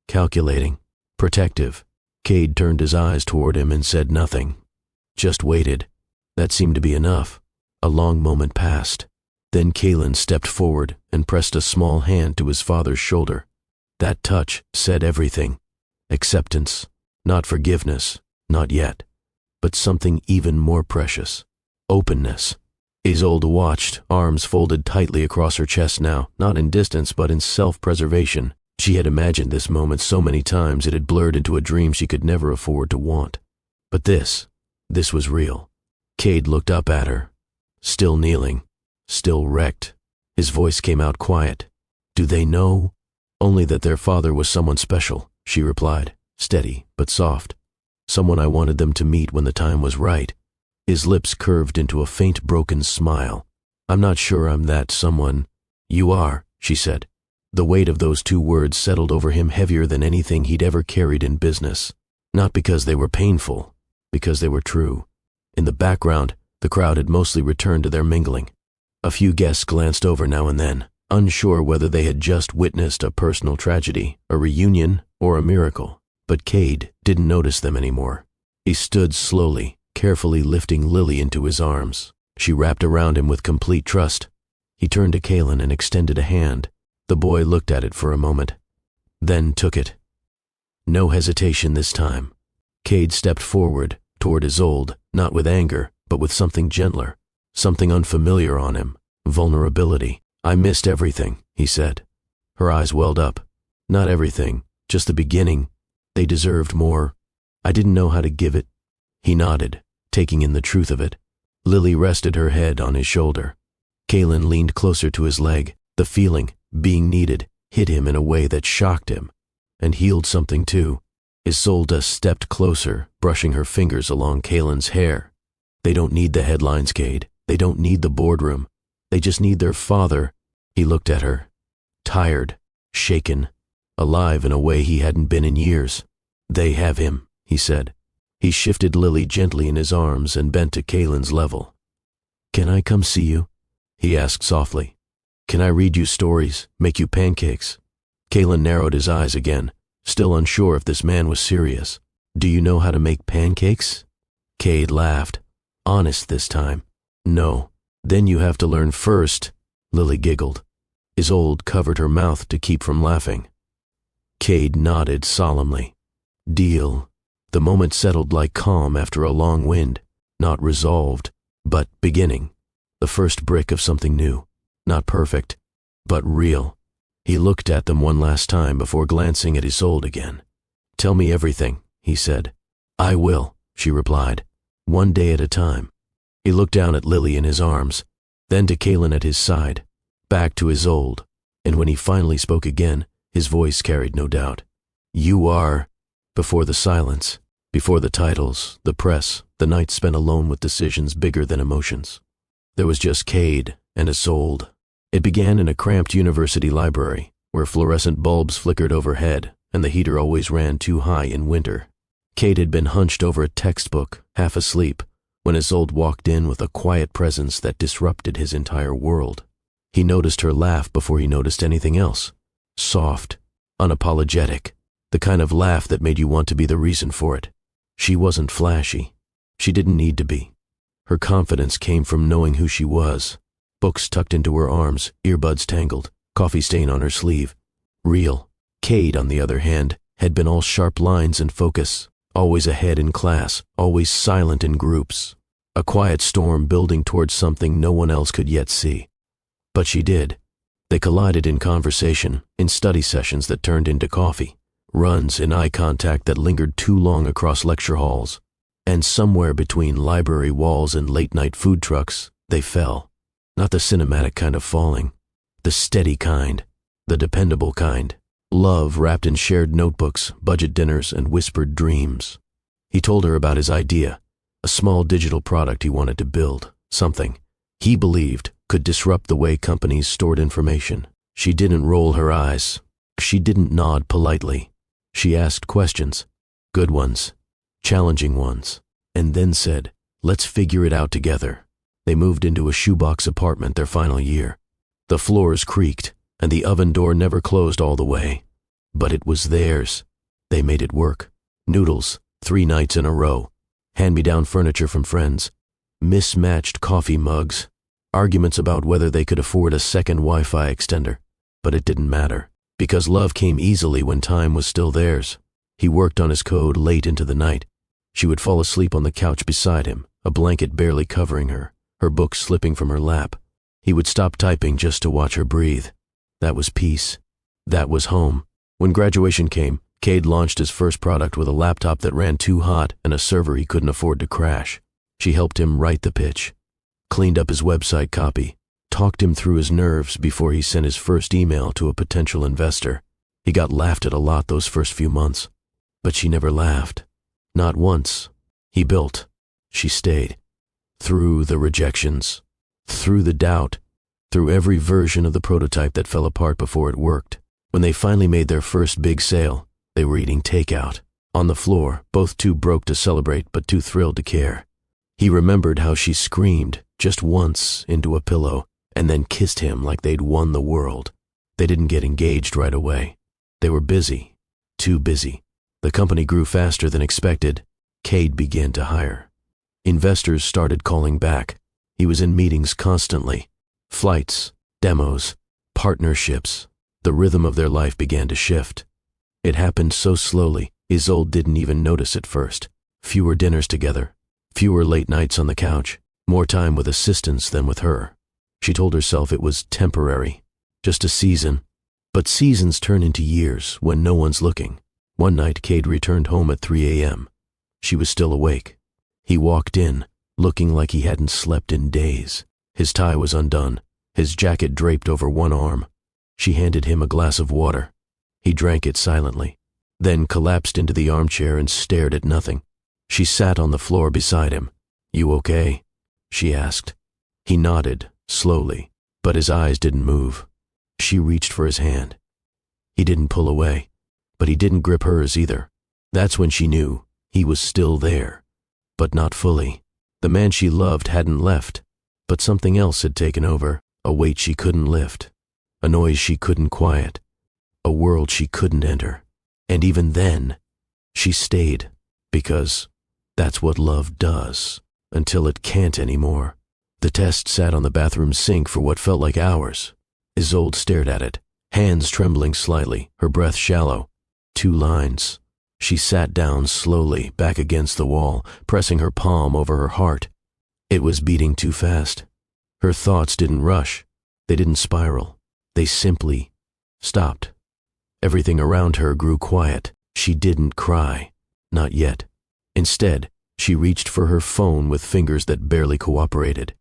calculating, protective. Cade turned his eyes toward him and said nothing. Just waited. That seemed to be enough. A long moment passed. Then Kaylin stepped forward and pressed a small hand to his father's shoulder. That touch said everything. Acceptance. Not forgiveness, not yet, but something even more precious. Openness. Isolde watched, arms folded tightly across her chest now, not in distance but in self-preservation. She had imagined this moment so many times it had blurred into a dream she could never afford to want. But this was real. Cade looked up at her, still kneeling, still wrecked. His voice came out quiet. Do they know? Only that their father was someone special, she replied. Steady, but soft. Someone I wanted them to meet when the time was right. His lips curved into a faint broken smile. I'm not sure I'm that someone. You are, she said. The weight of those two words settled over him heavier than anything he'd ever carried in business. Not because they were painful, because they were true. In the background, the crowd had mostly returned to their mingling. A few guests glanced over now and then, unsure whether they had just witnessed a personal tragedy, a reunion, or a miracle. But Cade didn't notice them anymore. He stood slowly, carefully lifting Lily into his arms. She wrapped around him with complete trust. He turned to Kaylin and extended a hand. The boy looked at it for a moment, then took it. No hesitation this time. Cade stepped forward, toward Isolde, not with anger, but with something gentler, something unfamiliar on him, vulnerability. I missed everything, he said. Her eyes welled up. Not everything, just the beginning. They deserved more. I didn't know how to give it. He nodded, taking in the truth of it. Lily rested her head on his shoulder. Kaylin leaned closer to his leg. The feeling, being needed, hit him in a way that shocked him, and healed something too. Isolde stepped closer, brushing her fingers along Kaylin's hair. They don't need the headlines, Cade. They don't need the boardroom. They just need their father. He looked at her, tired, shaken, alive in a way he hadn't been in years. They have him, he said. He shifted Lily gently in his arms and bent to Kaylin's level. Can I come see you? He asked softly. Can I read you stories, make you pancakes? Kaylin narrowed his eyes again, still unsure if this man was serious. Do you know how to make pancakes? Cade laughed. Honest this time. No. Then you have to learn first. Lily giggled. Isolde covered her mouth to keep from laughing. Cade nodded solemnly. Deal. The moment settled like calm after a long wind, not resolved, but beginning. The first brick of something new. Not perfect, but real. He looked at them one last time before glancing at Isolde again. Tell me everything, he said. I will, she replied, one day at a time. He looked down at Lily in his arms, then to Kaelin at his side, back to Isolde, and when he finally spoke again, his voice carried no doubt. You are, before the silence, before the titles, the press, the nights spent alone with decisions bigger than emotions. There was just Cade and Isolde. It began in a cramped university library, where fluorescent bulbs flickered overhead and the heater always ran too high in winter. Cade had been hunched over a textbook, half asleep, when Isolde walked in with a quiet presence that disrupted his entire world. He noticed her laugh before he noticed anything else. Soft, unapologetic, the kind of laugh that made you want to be the reason for it. She wasn't flashy. She didn't need to be. Her confidence came from knowing who she was. Books tucked into her arms, earbuds tangled, coffee stain on her sleeve. Real. Cade, on the other hand, had been all sharp lines and focus, always ahead in class, always silent in groups. A quiet storm building towards something no one else could yet see. But she did. They collided in conversation, in study sessions that turned into coffee, runs in eye contact that lingered too long across lecture halls, and somewhere between library walls and late-night food trucks, they fell. Not the cinematic kind of falling, the steady kind, the dependable kind. Love wrapped in shared notebooks, budget dinners, and whispered dreams. He told her about his idea, a small digital product he wanted to build, something he believed could disrupt the way companies stored information. She didn't roll her eyes. She didn't nod politely. She asked questions, good ones, challenging ones, and then said, let's figure it out together. They moved into a shoebox apartment their final year. The floors creaked, and the oven door never closed all the way. But it was theirs. They made it work. Noodles, 3 nights in a row. Hand-me-down furniture from friends. Mismatched coffee mugs. Arguments about whether they could afford a second Wi-Fi extender. But it didn't matter, because love came easily when time was still theirs. He worked on his code late into the night. She would fall asleep on the couch beside him, a blanket barely covering her, her book slipping from her lap. He would stop typing just to watch her breathe. That was peace. That was home. When graduation came, Cade launched his first product with a laptop that ran too hot and a server he couldn't afford to crash. She helped him write the pitch, cleaned up his website copy, talked him through his nerves before he sent his first email to a potential investor. He got laughed at a lot those first few months, but she never laughed. Not once. He built. She stayed. Through the rejections, through the doubt, through every version of the prototype that fell apart before it worked. When they finally made their first big sale, they were eating takeout. On the floor, both too broke to celebrate but too thrilled to care. He remembered how she screamed, just once, into a pillow, and then kissed him like they'd won the world. They didn't get engaged right away. They were busy. Too busy. The company grew faster than expected. Cade began to hire. Investors started calling back. He was in meetings constantly. Flights, demos, partnerships. The rhythm of their life began to shift. It happened so slowly, Isolde didn't even notice at first. Fewer dinners together, fewer late nights on the couch, more time with assistants than with her. She told herself it was temporary, just a season. But seasons turn into years when no one's looking. One night, Cade returned home at 3 a.m. She was still awake. He walked in, looking like he hadn't slept in days. His tie was undone, his jacket draped over one arm. She handed him a glass of water. He drank it silently, then collapsed into the armchair and stared at nothing. She sat on the floor beside him. You okay? She asked. He nodded, slowly, but his eyes didn't move. She reached for his hand. He didn't pull away, but he didn't grip hers either. That's when she knew he was still there, but not fully. The man she loved hadn't left, but something else had taken over, a weight she couldn't lift. A noise she couldn't quiet, a world she couldn't enter. And even then, she stayed, because that's what love does, until it can't anymore. The test sat on the bathroom sink for what felt like hours. Isolde stared at it, hands trembling slightly, her breath shallow. 2 lines. She sat down slowly, back against the wall, pressing her palm over her heart. It was beating too fast. Her thoughts didn't rush. They didn't spiral. They simply stopped. Everything around her grew quiet. She didn't cry. Not yet. Instead, she reached for her phone with fingers that barely cooperated.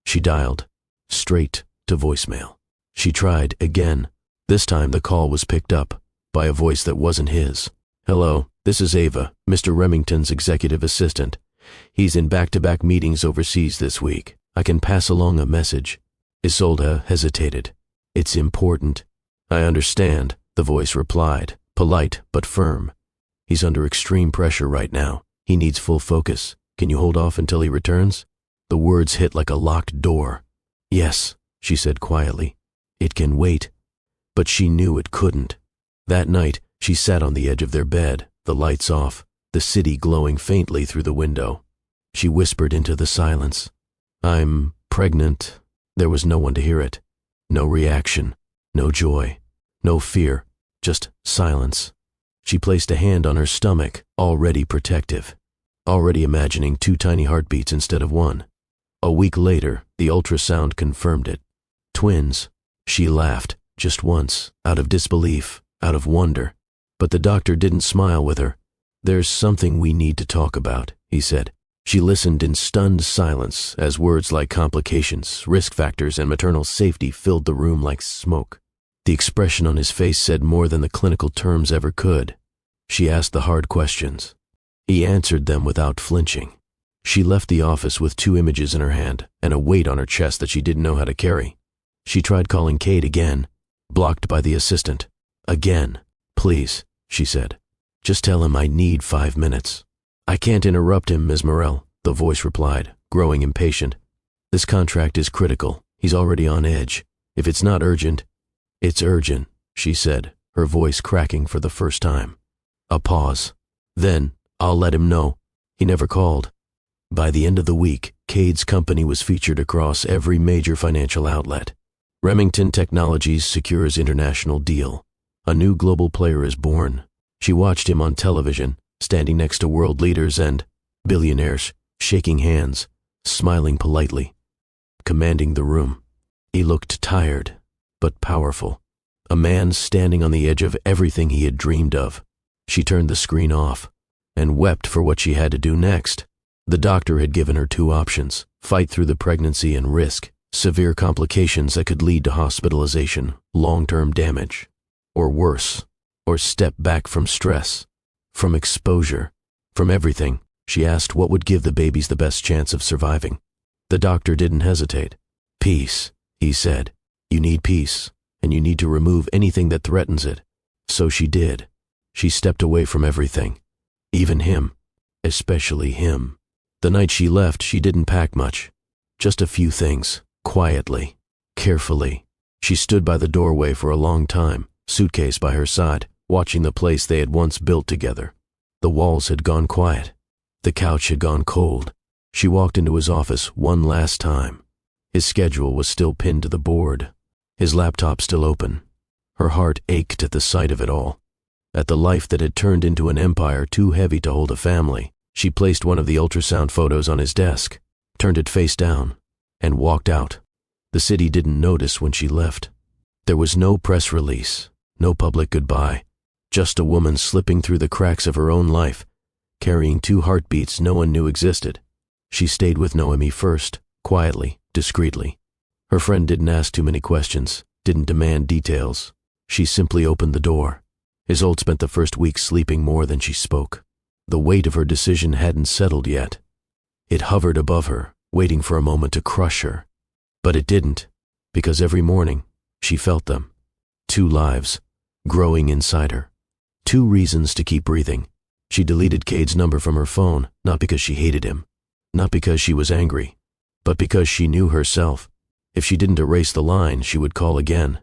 She dialed, straight to voicemail. She tried again. This time the call was picked up by a voice that wasn't his. "Hello, this is Ava, Mr. Remington's executive assistant. He's in back-to-back meetings overseas this week. I can pass along a message." Isolde hesitated. "It's important." "I understand," the voice replied, polite but firm. "He's under extreme pressure right now. He needs full focus. Can you hold off until he returns?" The words hit like a locked door. "Yes," she said quietly. "It can wait." But she knew it couldn't. That night, she sat on the edge of their bed, the lights off, the city glowing faintly through the window. She whispered into the silence, "I'm pregnant." There was no one to hear it. No reaction, no joy, no fear, just silence. She placed a hand on her stomach, already protective, already imagining 2 tiny heartbeats instead of 1. A week later, the ultrasound confirmed it. Twins. She laughed, just once, out of disbelief, out of wonder. But the doctor didn't smile with her. "There's something we need to talk about," he said. She listened in stunned silence as words like complications, risk factors, and maternal safety filled the room like smoke. The expression on his face said more than the clinical terms ever could. She asked the hard questions. He answered them without flinching. She left the office with 2 images in her hand and a weight on her chest that she didn't know how to carry. She tried calling Kate again, blocked by the assistant. "Again. Please," she said. "Just tell him I need 5 minutes." "I can't interrupt him, Ms. Morell," the voice replied, growing impatient. "This contract is critical. He's already on edge. If it's not urgent—" "It's urgent," she said, her voice cracking for the first time. A pause. "Then, I'll let him know." He never called. By the end of the week, Cade's company was featured across every major financial outlet. Remington Technologies secures international deal. A new global player is born. She watched him on television, standing next to world leaders and billionaires, shaking hands, smiling politely, commanding the room. He looked tired, but powerful. A man standing on the edge of everything he had dreamed of. She turned the screen off and wept for what she had to do next. The doctor had given her 2 options: fight through the pregnancy and risk severe complications that could lead to hospitalization, long-term damage, or worse, or step back from stress, from exposure, from everything. She asked what would give the babies the best chance of surviving. The doctor didn't hesitate. "Peace," he said. "You need peace, and you need to remove anything that threatens it." So she did. She stepped away from everything, even him, especially him. The night she left, she didn't pack much, just a few things, quietly, carefully. She stood by the doorway for a long time, suitcase by her side, watching the place they had once built together. The walls had gone quiet. The couch had gone cold. She walked into his office one last time. His schedule was still pinned to the board, his laptop still open. Her heart ached at the sight of it all, at the life that had turned into an empire too heavy to hold a family. She placed one of the ultrasound photos on his desk, turned it face down, and walked out. The city didn't notice when she left. There was no press release, no public goodbye, just a woman slipping through the cracks of her own life, carrying 2 heartbeats no one knew existed. She stayed with Noemi first, quietly, discreetly. Her friend didn't ask too many questions, didn't demand details. She simply opened the door. Isolde spent the first week sleeping more than she spoke. The weight of her decision hadn't settled yet. It hovered above her, waiting for a moment to crush her. But it didn't, because every morning, she felt them. 2 lives, growing inside her. 2 reasons to keep breathing. She deleted Cade's number from her phone, not because she hated him, not because she was angry, but because she knew herself. If she didn't erase the line, she would call again.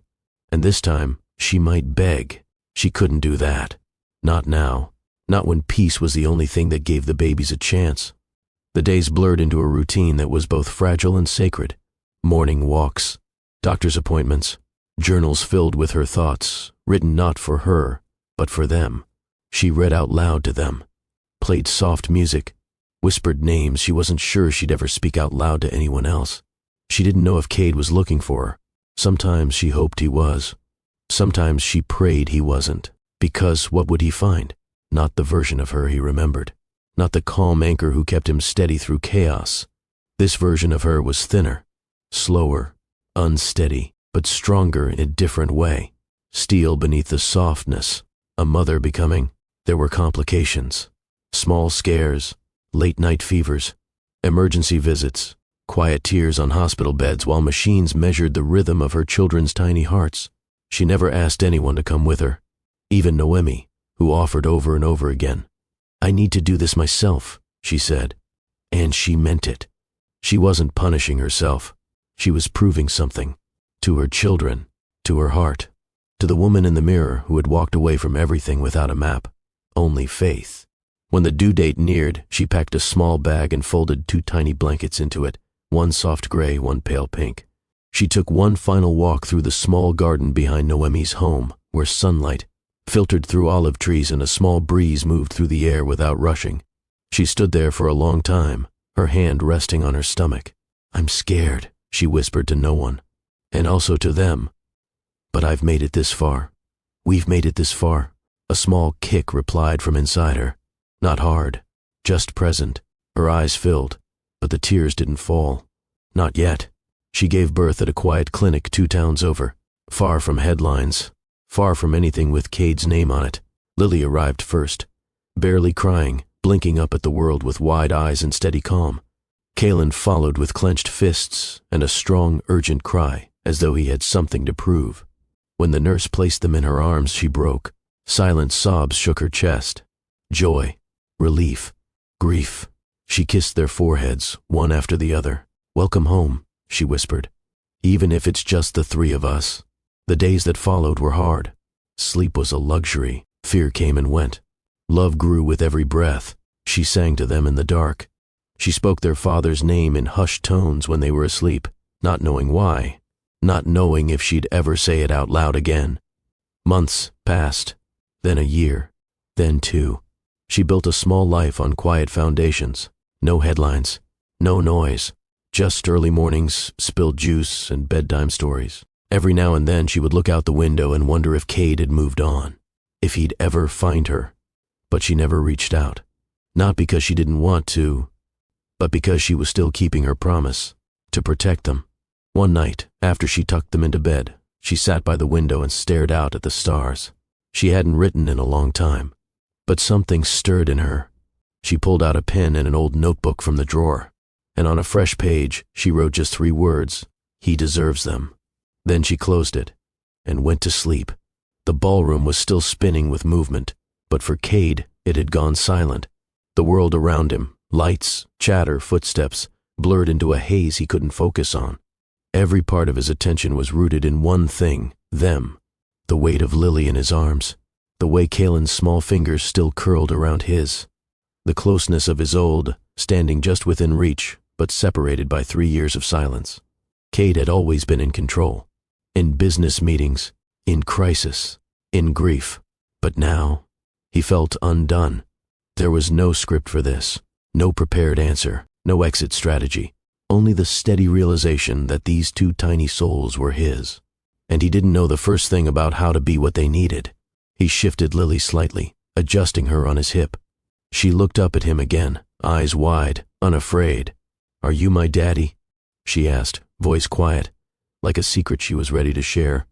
And this time, she might beg. She couldn't do that. Not now. Not when peace was the only thing that gave the babies a chance. The days blurred into a routine that was both fragile and sacred. Morning walks, doctor's appointments, Journals filled with her thoughts, written not for her, but for them. She read out loud to them, played soft music, whispered names she wasn't sure she'd ever speak out loud to anyone else. She didn't know if Cade was looking for her. Sometimes she hoped he was. Sometimes she prayed he wasn't, because what would he find? Not the version of her he remembered. Not the calm anchor who kept him steady through chaos. This version of her was thinner, slower, unsteady, but stronger in a different way. Steel beneath the softness. A mother becoming. There were complications. Small scares, late-night fevers, emergency visits, quiet tears on hospital beds while machines measured the rhythm of her children's tiny hearts. She never asked anyone to come with her, even Noemi, who offered over and over again. "I need to do this myself," she said. And she meant it. She wasn't punishing herself. She was proving something. To her children, to her heart, to the woman in the mirror who had walked away from everything without a map. Only faith. When the due date neared, she packed a small bag and folded 2 tiny blankets into it, one soft gray, one pale pink. She took one final walk through the small garden behind Noemi's home, where sunlight filtered through olive trees and a small breeze moved through the air without rushing. She stood there for a long time, her hand resting on her stomach. "I'm scared," she whispered to no one, and also to them. "But I've made it this far. We've made it this far." A small kick replied from inside her. Not hard, just present. Her eyes filled, but the tears didn't fall. Not yet. She gave birth at a quiet clinic 2 towns over, far from headlines, far from anything with Cade's name on it. Lily arrived first, barely crying, blinking up at the world with wide eyes and steady calm. Kalen followed with clenched fists and a strong, urgent cry, as though he had something to prove. When the nurse placed them in her arms, she broke. Silent sobs shook her chest. Joy, relief, grief. She kissed their foreheads, one after the other. "Welcome home," she whispered. "Even if it's just the 3 of us." The days that followed were hard. Sleep was a luxury. Fear came and went. Love grew with every breath. She sang to them in the dark. She spoke their father's name in hushed tones when they were asleep, not knowing why, not knowing if she'd ever say it out loud again. Months passed, then a year, then 2. She built a small life on quiet foundations. No headlines, no noise, just early mornings, spilled juice, and bedtime stories. Every now and then she would look out the window and wonder if Cade had moved on, if he'd ever find her. But she never reached out. Not because she didn't want to, but because she was still keeping her promise, to protect them. One night, after she tucked them into bed, she sat by the window and stared out at the stars. She hadn't written in a long time, but something stirred in her. She pulled out a pen and an old notebook from the drawer, and on a fresh page, she wrote just 3 words: "He deserves them." Then she closed it and went to sleep. The ballroom was still spinning with movement, but for Cade, it had gone silent. The world around him, lights, chatter, footsteps, blurred into a haze he couldn't focus on. Every part of his attention was rooted in one thing, them. The weight of Lily in his arms, the way Kalen's small fingers still curled around his, the closeness of his old, standing just within reach, but separated by 3 years of silence. Cade had always been in control, in business meetings, in crisis, in grief. But now, he felt undone. There was no script for this, no prepared answer, no exit strategy, only the steady realization that these 2 tiny souls were his. And he didn't know the first thing about how to be what they needed. He shifted Lily slightly, adjusting her on his hip. She looked up at him again, eyes wide, unafraid. "Are you my daddy?" she asked, voice quiet, like a secret she was ready to share.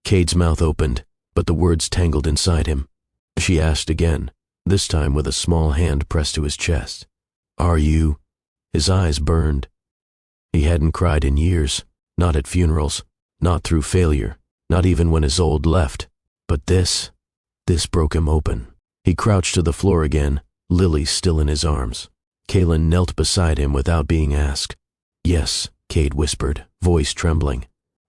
Cade's mouth opened, but the words tangled inside him. She asked again, this time with a small hand pressed to his chest. "Are you?" His eyes burned. He hadn't cried in years, not at funerals, not through failure, not even when his old left. But this broke him open. He crouched to the floor again, Lily still in his arms. Kalen knelt beside him without being asked. "Yes," Cade whispered, voice trembling.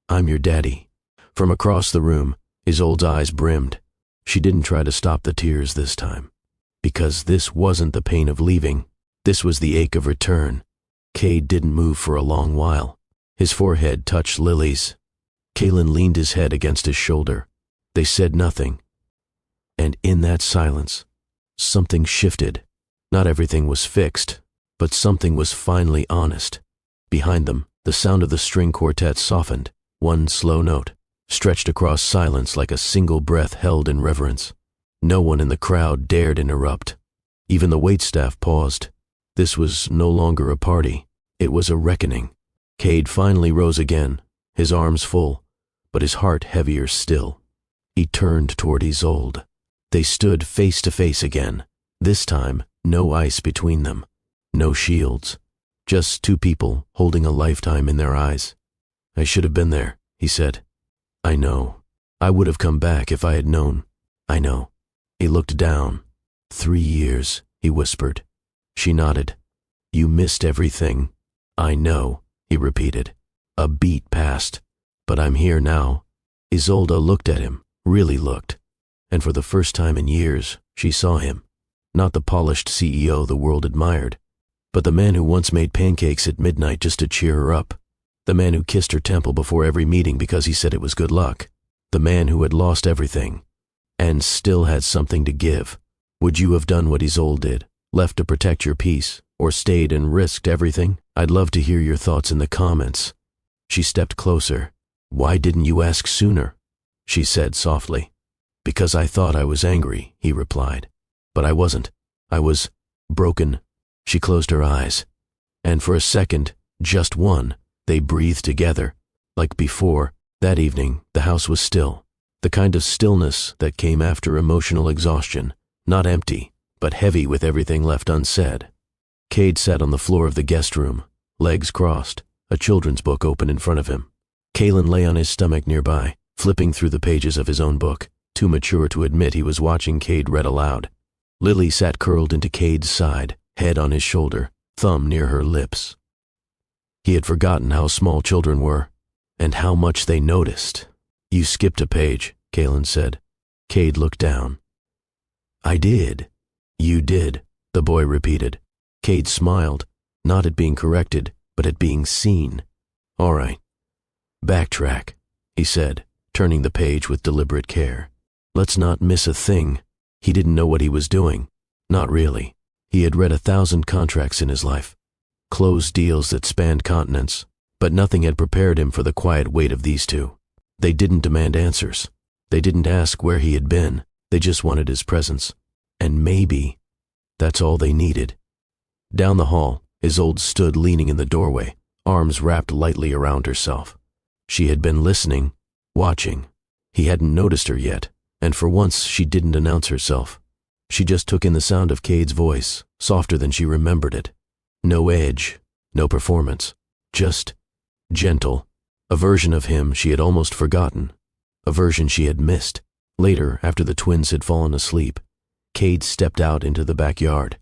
"I'm your daddy." From across the room, his old eyes brimmed. She didn't try to stop the tears this time. Because this wasn't the pain of leaving. This was the ache of return. Cade didn't move for a long while. His forehead touched Lily's. Kalen leaned his head against his shoulder. They said nothing. And in that silence, something shifted. Not everything was fixed, but something was finally honest. Behind them, the sound of the string quartet softened, one slow note, stretched across silence like a single breath held in reverence. No one in the crowd dared interrupt. Even the waitstaff paused. This was no longer a party. It was a reckoning. Cade finally rose again, his arms full, but his heart heavier still. He turned toward Isolde. They stood face to face again. This time, no ice between them. No shields. Just two people holding a lifetime in their eyes. I should have been there, he said. I know. I would have come back if I had known. I know. He looked down. 3 years, he whispered. She nodded. You missed everything. I know, he repeated. A beat passed. But I'm here now. Isolde looked at him, really looked. And for the first time in years, she saw him. Not the polished CEO the world admired, but the man who once made pancakes at midnight just to cheer her up. The man who kissed her temple before every meeting because he said it was good luck. The man who had lost everything, and still had something to give. Would you have done what Isolde did, left to protect your peace, or stayed and risked everything? I'd love to hear your thoughts in the comments. She stepped closer. Why didn't you ask sooner? She said softly. Because I thought I was angry, he replied. But I wasn't. I was broken. She closed her eyes. And for a second, just one, they breathed together. Like before, that evening, the house was still. The kind of stillness that came after emotional exhaustion. Not empty, but heavy with everything left unsaid. Cade sat on the floor of the guest room, legs crossed, a children's book open in front of him. Kalen lay on his stomach nearby, flipping through the pages of his own book, too mature to admit he was watching Cade read aloud. Lily sat curled into Cade's side, head on his shoulder, thumb near her lips. He had forgotten how small children were, and how much they noticed. You skipped a page, Kalen said. Cade looked down. I did. You did, the boy repeated. Cade smiled, not at being corrected, but at being seen. All right. Backtrack, he said, turning the page with deliberate care. Let's not miss a thing. He didn't know what he was doing. Not really. He had read 1,000 contracts in his life. Closed deals that spanned continents, but nothing had prepared him for the quiet weight of these two. They didn't demand answers. They didn't ask where he had been. They just wanted his presence. And maybe that's all they needed. Down the hall, Isolde stood leaning in the doorway, arms wrapped lightly around herself. She had been listening, watching. He hadn't noticed her yet, and for once she didn't announce herself. She just took in the sound of Cade's voice, softer than she remembered it. No edge, no performance, just gentle. A version of him she had almost forgotten, a version she had missed. Later, after the twins had fallen asleep, Cade stepped out into the backyard.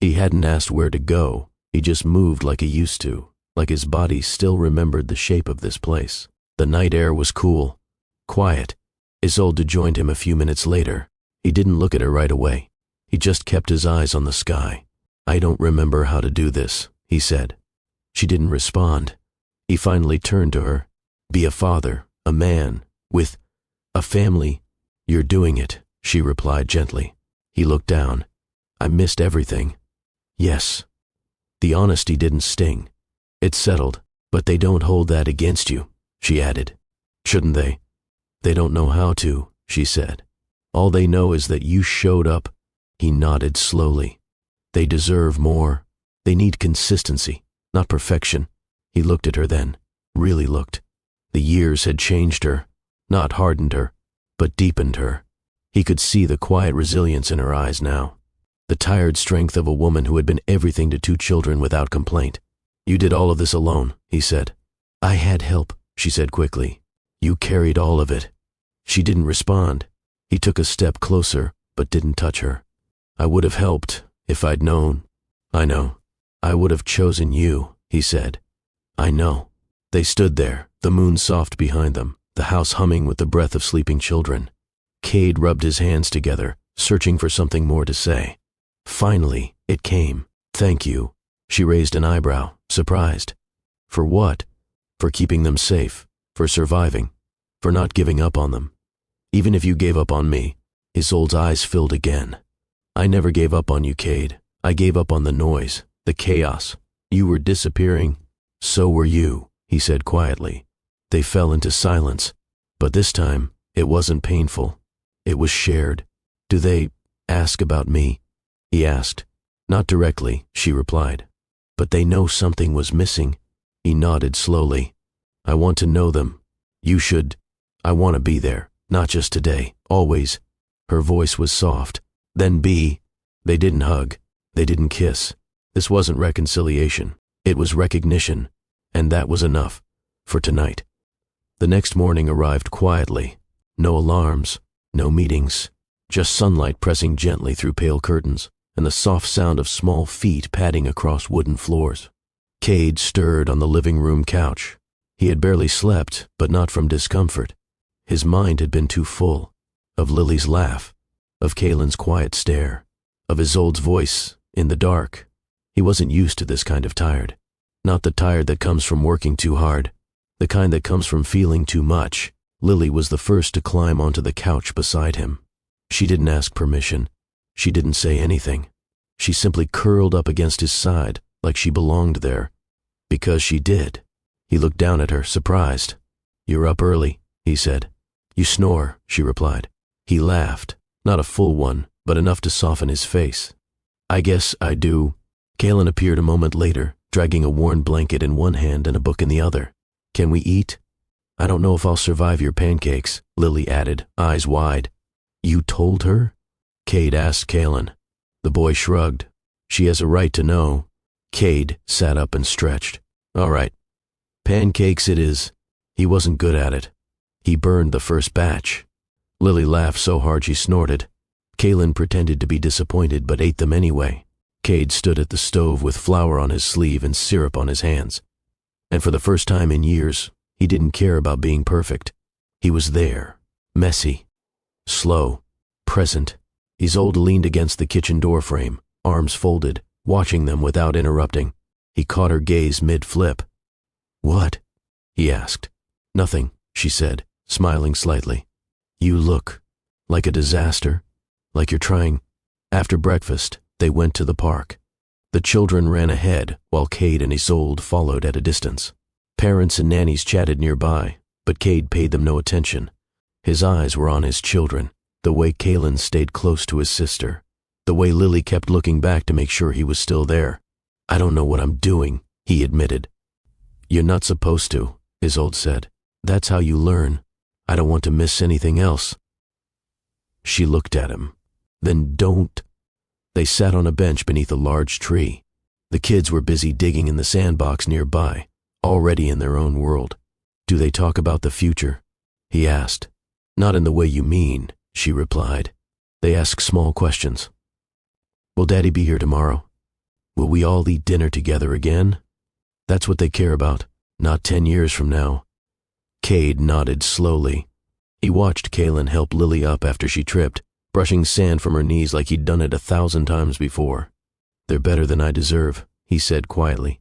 He hadn't asked where to go, he just moved like he used to, like his body still remembered the shape of this place. The night air was cool, quiet. Isolde joined him a few minutes later. He didn't look at her right away. He just kept his eyes on the sky. I don't remember how to do this, he said. She didn't respond. He finally turned to her. Be a father, a man, with a family. You're doing it, she replied gently. He looked down. I missed everything. Yes. The honesty didn't sting. It settled, but they don't hold that against you, she added. Shouldn't they? They don't know how to, she said. All they know is that you showed up. He nodded slowly. They deserve more. They need consistency, not perfection. He looked at her then, really looked. The years had changed her, not hardened her, but deepened her. He could see the quiet resilience in her eyes now, the tired strength of a woman who had been everything to 2 children without complaint. You did all of this alone, he said. I had help, she said quickly. You carried all of it. She didn't respond. He took a step closer, but didn't touch her. I would have helped if I'd known. I know. I would have chosen you, he said. I know. They stood there, the moon soft behind them, the house humming with the breath of sleeping children. Cade rubbed his hands together, searching for something more to say. Finally, it came. Thank you. She raised an eyebrow, surprised. For what? For keeping them safe, for surviving. for not giving up on them. Even if you gave up on me. Isolde's eyes filled again. I never gave up on you, Cade. I gave up on the noise, the chaos. You were disappearing. So were you, he said quietly. They fell into silence, but this time it wasn't painful. It was shared. Do they ask about me? He asked. Not directly, she replied. But they know something was missing. He nodded slowly. I want to know them. You should. I want to be there, not just today, always. Her voice was soft. Then be. They didn't hug. They didn't kiss. This wasn't reconciliation. It was recognition. And that was enough. For tonight. The next morning arrived quietly. No alarms. No meetings. Just sunlight pressing gently through pale curtains, and the soft sound of small feet padding across wooden floors. Cade stirred on the living room couch. He had barely slept, but not from discomfort. His mind had been too full. Of Lily's laugh. Of Kaylin's quiet stare. Of Isolde's voice in the dark. He wasn't used to this kind of tired. Not the tired that comes from working too hard. The kind that comes from feeling too much. Lily was the first to climb onto the couch beside him. She didn't ask permission. She didn't say anything. She simply curled up against his side like she belonged there. Because she did. He looked down at her, surprised. You're up early, he said. You snore, she replied. He laughed, not a full one, but enough to soften his face. I guess I do. Kaylin appeared a moment later, dragging a worn blanket in one hand and a book in the other. Can we eat? I don't know if I'll survive your pancakes, Lily added, eyes wide. You told her? Cade asked Kaylin. The boy shrugged. She has a right to know. Cade sat up and stretched. All right. Pancakes it is. He wasn't good at it. He burned the first batch. Lily laughed so hard she snorted. Kaylin pretended to be disappointed but ate them anyway. Cade stood at the stove with flour on his sleeve and syrup on his hands. And for the first time in years, he didn't care about being perfect. He was there, messy, slow, present. Isolde leaned against the kitchen doorframe, arms folded, watching them without interrupting. He caught her gaze mid-flip. What? He asked. Nothing, she said, smiling slightly. You look like a disaster, like you're trying. After breakfast, they went to the park. The children ran ahead while Cade and Isolde followed at a distance. Parents and nannies chatted nearby, but Cade paid them no attention. His eyes were on his children, the way Kaylin stayed close to his sister, the way Lily kept looking back to make sure he was still there. I don't know what I'm doing, he admitted. You're not supposed to, Isolde said. That's how you learn. I don't want to miss anything else. She looked at him. Then don't. They sat on a bench beneath a large tree. The kids were busy digging in the sandbox nearby, already in their own world. Do they talk about the future? He asked. Not in the way you mean, she replied. They ask small questions. Will Daddy be here tomorrow? Will we all eat dinner together again? That's what they care about, not 10 years from now. Cade nodded slowly. He watched Kaylin help Lily up after she tripped, brushing sand from her knees like he'd done it 1,000 times before. They're better than I deserve, he said quietly.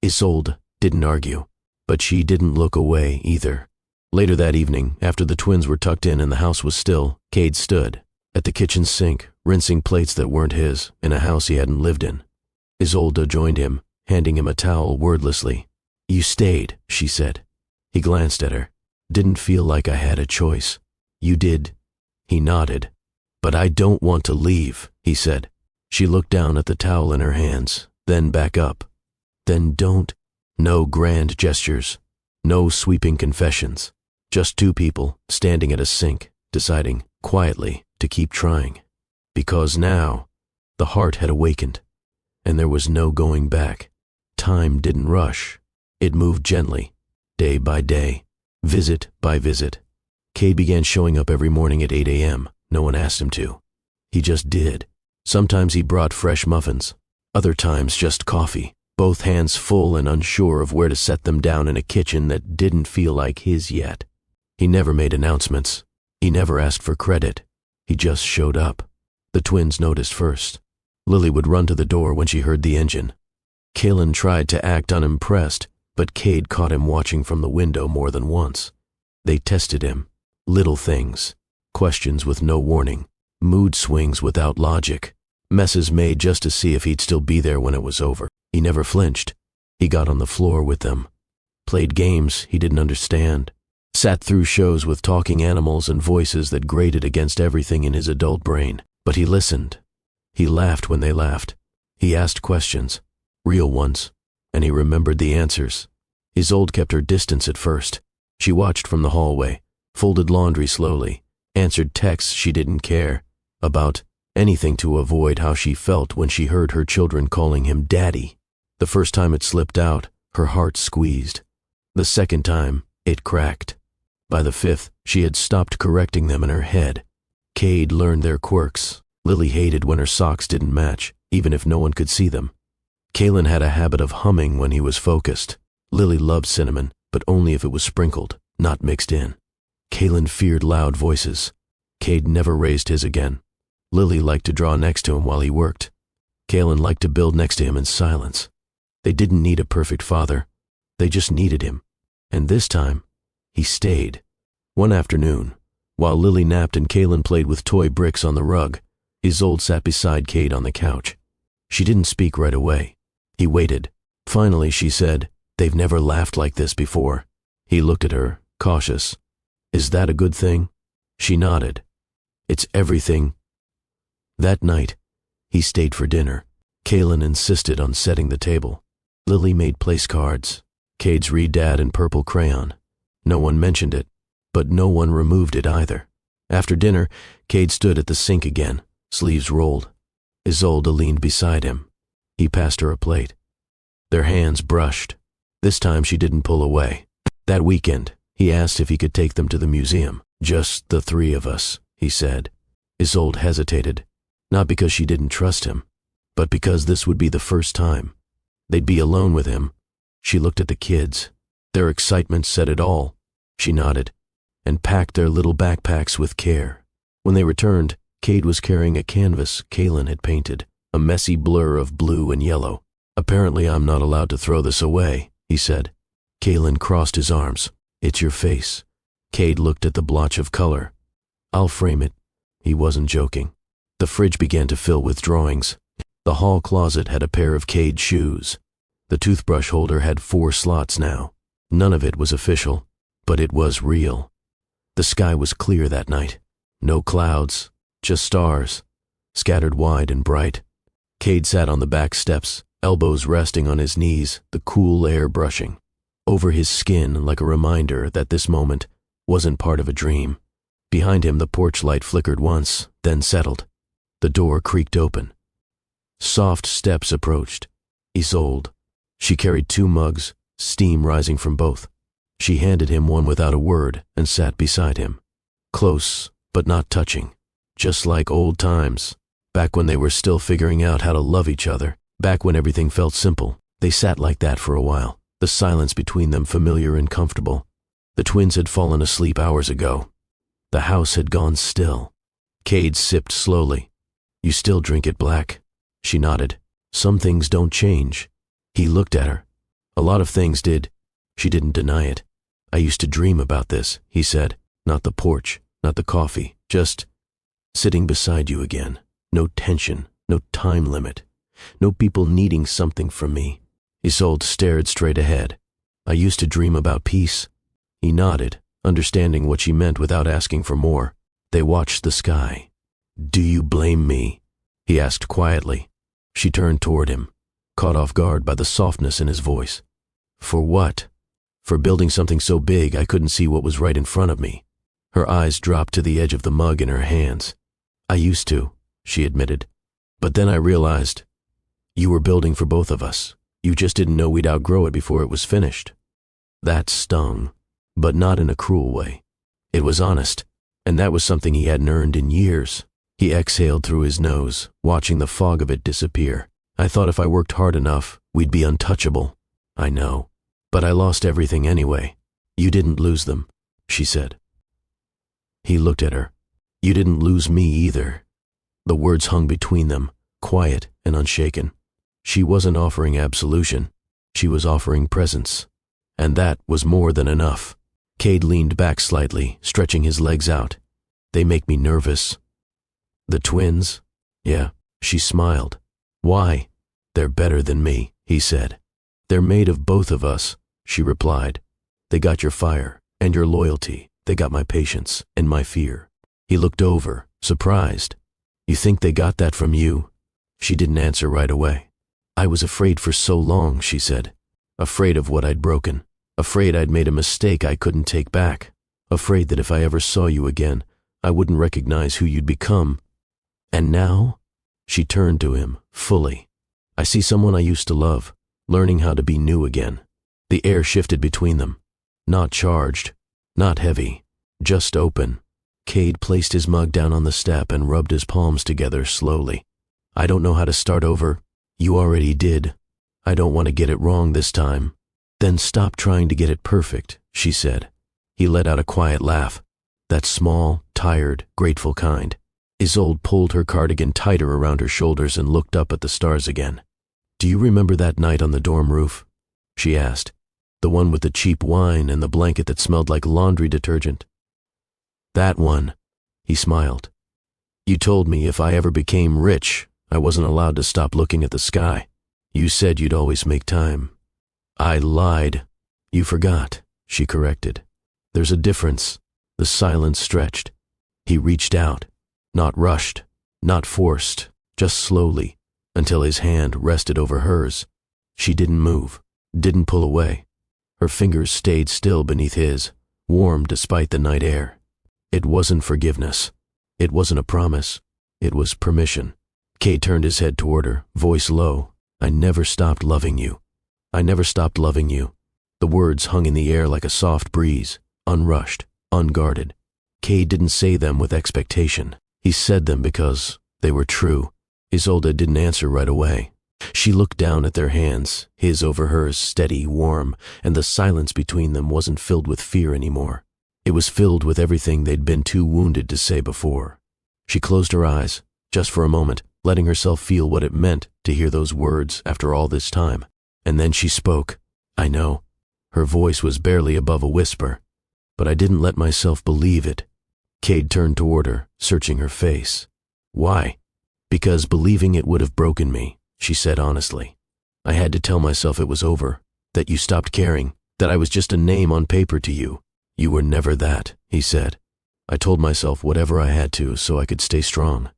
Isolde didn't argue, but she didn't look away either. Later that evening, after the twins were tucked in and the house was still, Cade stood at the kitchen sink, rinsing plates that weren't his, in a house he hadn't lived in. Isolde joined him, handing him a towel wordlessly. You stayed, she said. He glanced at her. Didn't feel like I had a choice. You did. He nodded. But I don't want to leave, he said. She looked down at the towel in her hands, then back up. Then don't. No grand gestures. No sweeping confessions. Just two people standing at a sink, deciding, quietly, to keep trying. Because now, the heart had awakened, and there was no going back. Time didn't rush. It moved gently, day by day, visit by visit. Cade began showing up every morning at 8 a.m. No one asked him to. He just did. Sometimes he brought fresh muffins, other times just coffee, both hands full and unsure of where to set them down in a kitchen that didn't feel like his yet. He never made announcements. He never asked for credit. He just showed up. The twins noticed first. Lily would run to the door when she heard the engine. Kaylin tried to act unimpressed, but Cade caught him watching from the window more than once. They tested him. Little things. Questions with no warning. Mood swings without logic. Messes made just to see if he'd still be there when it was over. He never flinched. He got on the floor with them. Played games he didn't understand. Sat through shows with talking animals and voices that grated against everything in his adult brain. But he listened. He laughed when they laughed. He asked questions. Real ones. And he remembered the answers. Isolde kept her distance at first. She watched from the hallway, folded laundry slowly, answered texts she didn't care about, anything to avoid how she felt when she heard her children calling him Daddy. The first time it slipped out, her heart squeezed. The second time, it cracked. By the fifth, she had stopped correcting them in her head. Cade learned their quirks. Lily hated when her socks didn't match, even if no one could see them. Kaylin had a habit of humming when he was focused. Lily loved cinnamon, but only if it was sprinkled, not mixed in. Kaylin feared loud voices. Cade never raised his again. Lily liked to draw next to him while he worked. Kaylin liked to build next to him in silence. They didn't need a perfect father. They just needed him. And this time, he stayed. One afternoon, while Lily napped and Kaylin played with toy bricks on the rug, Isolde sat beside Cade on the couch. She didn't speak right away. He waited. Finally, she said, "They've never laughed like this before." He looked at her, cautious. "Is that a good thing?" She nodded. "It's everything." That night, he stayed for dinner. Kaylin insisted on setting the table. Lily made place cards. Cade's read Dad in purple crayon. No one mentioned it, but no one removed it either. After dinner, Cade stood at the sink again, sleeves rolled. Isolde leaned beside him. He passed her a plate. Their hands brushed. This time she didn't pull away. That weekend, he asked if he could take them to the museum. "Just the three of us," he said. Isolde hesitated, not because she didn't trust him, but because this would be the first time. They'd be alone with him. She looked at the kids. Their excitement said it all. She nodded, and packed their little backpacks with care. When they returned, Cade was carrying a canvas Kaylin had painted, a messy blur of blue and yellow. "Apparently I'm not allowed to throw this away," he said. Kaylin crossed his arms. "It's your face." Cade looked at the blotch of color. "I'll frame it." He wasn't joking. The fridge began to fill with drawings. The hall closet had a pair of Cade's shoes. The toothbrush holder had 4 slots now. None of it was official, but it was real. The sky was clear that night. No clouds, just stars, scattered wide and bright. Cade sat on the back steps, elbows resting on his knees, the cool air brushing over his skin like a reminder that this moment wasn't part of a dream. Behind him, the porch light flickered once, then settled. The door creaked open. Soft steps approached. Isolde. She carried 2 mugs, steam rising from both. She handed him one without a word and sat beside him. Close, but not touching. Just like old times, back when they were still figuring out how to love each other, back when everything felt simple. They sat like that for a while, the silence between them familiar and comfortable. The twins had fallen asleep hours ago. The house had gone still. Cade sipped slowly. "You still drink it black?" She nodded. "Some things don't change." He looked at her. A lot of things did. She didn't deny it. "I used to dream about this," he said. "Not the porch, not the coffee, just sitting beside you again. No tension, no time limit, no people needing something from me." Isolde stared straight ahead. "I used to dream about peace." He nodded, understanding what she meant without asking for more. They watched the sky. "Do you blame me?" he asked quietly. She turned toward him, caught off guard by the softness in his voice. "For what?" "For building something so big I couldn't see what was right in front of me." Her eyes dropped to the edge of the mug in her hands. "I used to," she admitted. "But then I realized you were building for both of us. You just didn't know we'd outgrow it before it was finished." That stung, but not in a cruel way. It was honest, and that was something he hadn't earned in years. He exhaled through his nose, watching the fog of it disappear. "I thought if I worked hard enough, we'd be untouchable." "I know, but I lost everything anyway." "You didn't lose them," she said. He looked at her. "You didn't lose me either." The words hung between them, quiet and unshaken. She wasn't offering absolution. She was offering presence. And that was more than enough. Cade leaned back slightly, stretching his legs out. They make me nervous. The twins? Yeah, she smiled. Why? They're better than me, he said. They're made of both of us, she replied. They got your fire and your loyalty. They got my patience and my fear. He looked over, surprised. You think they got that from you? She didn't answer right away. I was afraid for so long, she said. Afraid of what I'd broken. Afraid I'd made a mistake I couldn't take back. Afraid that if I ever saw you again, I wouldn't recognize who you'd become. And now? She turned to him, fully. I see someone I used to love, learning how to be new again. The air shifted between them. Not charged, not heavy, just open. Cade placed his mug down on the step and rubbed his palms together slowly. I don't know how to start over. You already did. I don't want to get it wrong this time. Then stop trying to get it perfect, she said. He let out a quiet laugh. That small, tired, grateful kind. Isolde pulled her cardigan tighter around her shoulders and looked up at the stars again. Do you remember that night on the dorm roof? She asked. The one with the cheap wine and the blanket that smelled like laundry detergent. That one, he smiled. You told me if I ever became rich, I wasn't allowed to stop looking at the sky. You said you'd always make time. I lied. You forgot, she corrected. There's a difference. The silence stretched. He reached out, not rushed, not forced, just slowly, until his hand rested over hers. She didn't move, didn't pull away. Her fingers stayed still beneath his, warm despite the night air. It wasn't forgiveness. It wasn't a promise. It was permission. Cade turned his head toward her, voice low. I never stopped loving you. I never stopped loving you. The words hung in the air like a soft breeze, unrushed, unguarded. Cade didn't say them with expectation. He said them because they were true. Isolde didn't answer right away. She looked down at their hands, his over hers, steady, warm, and the silence between them wasn't filled with fear anymore. It was filled with everything they'd been too wounded to say before. She closed her eyes, just for a moment, letting herself feel what it meant to hear those words after all this time. And then she spoke. I know. Her voice was barely above a whisper, but I didn't let myself believe it. Cade turned toward her, searching her face. Why? Because believing it would have broken me, she said honestly. I had to tell myself it was over, that you stopped caring, that I was just a name on paper to you. You were never that, he said. I told myself whatever I had to so I could stay strong.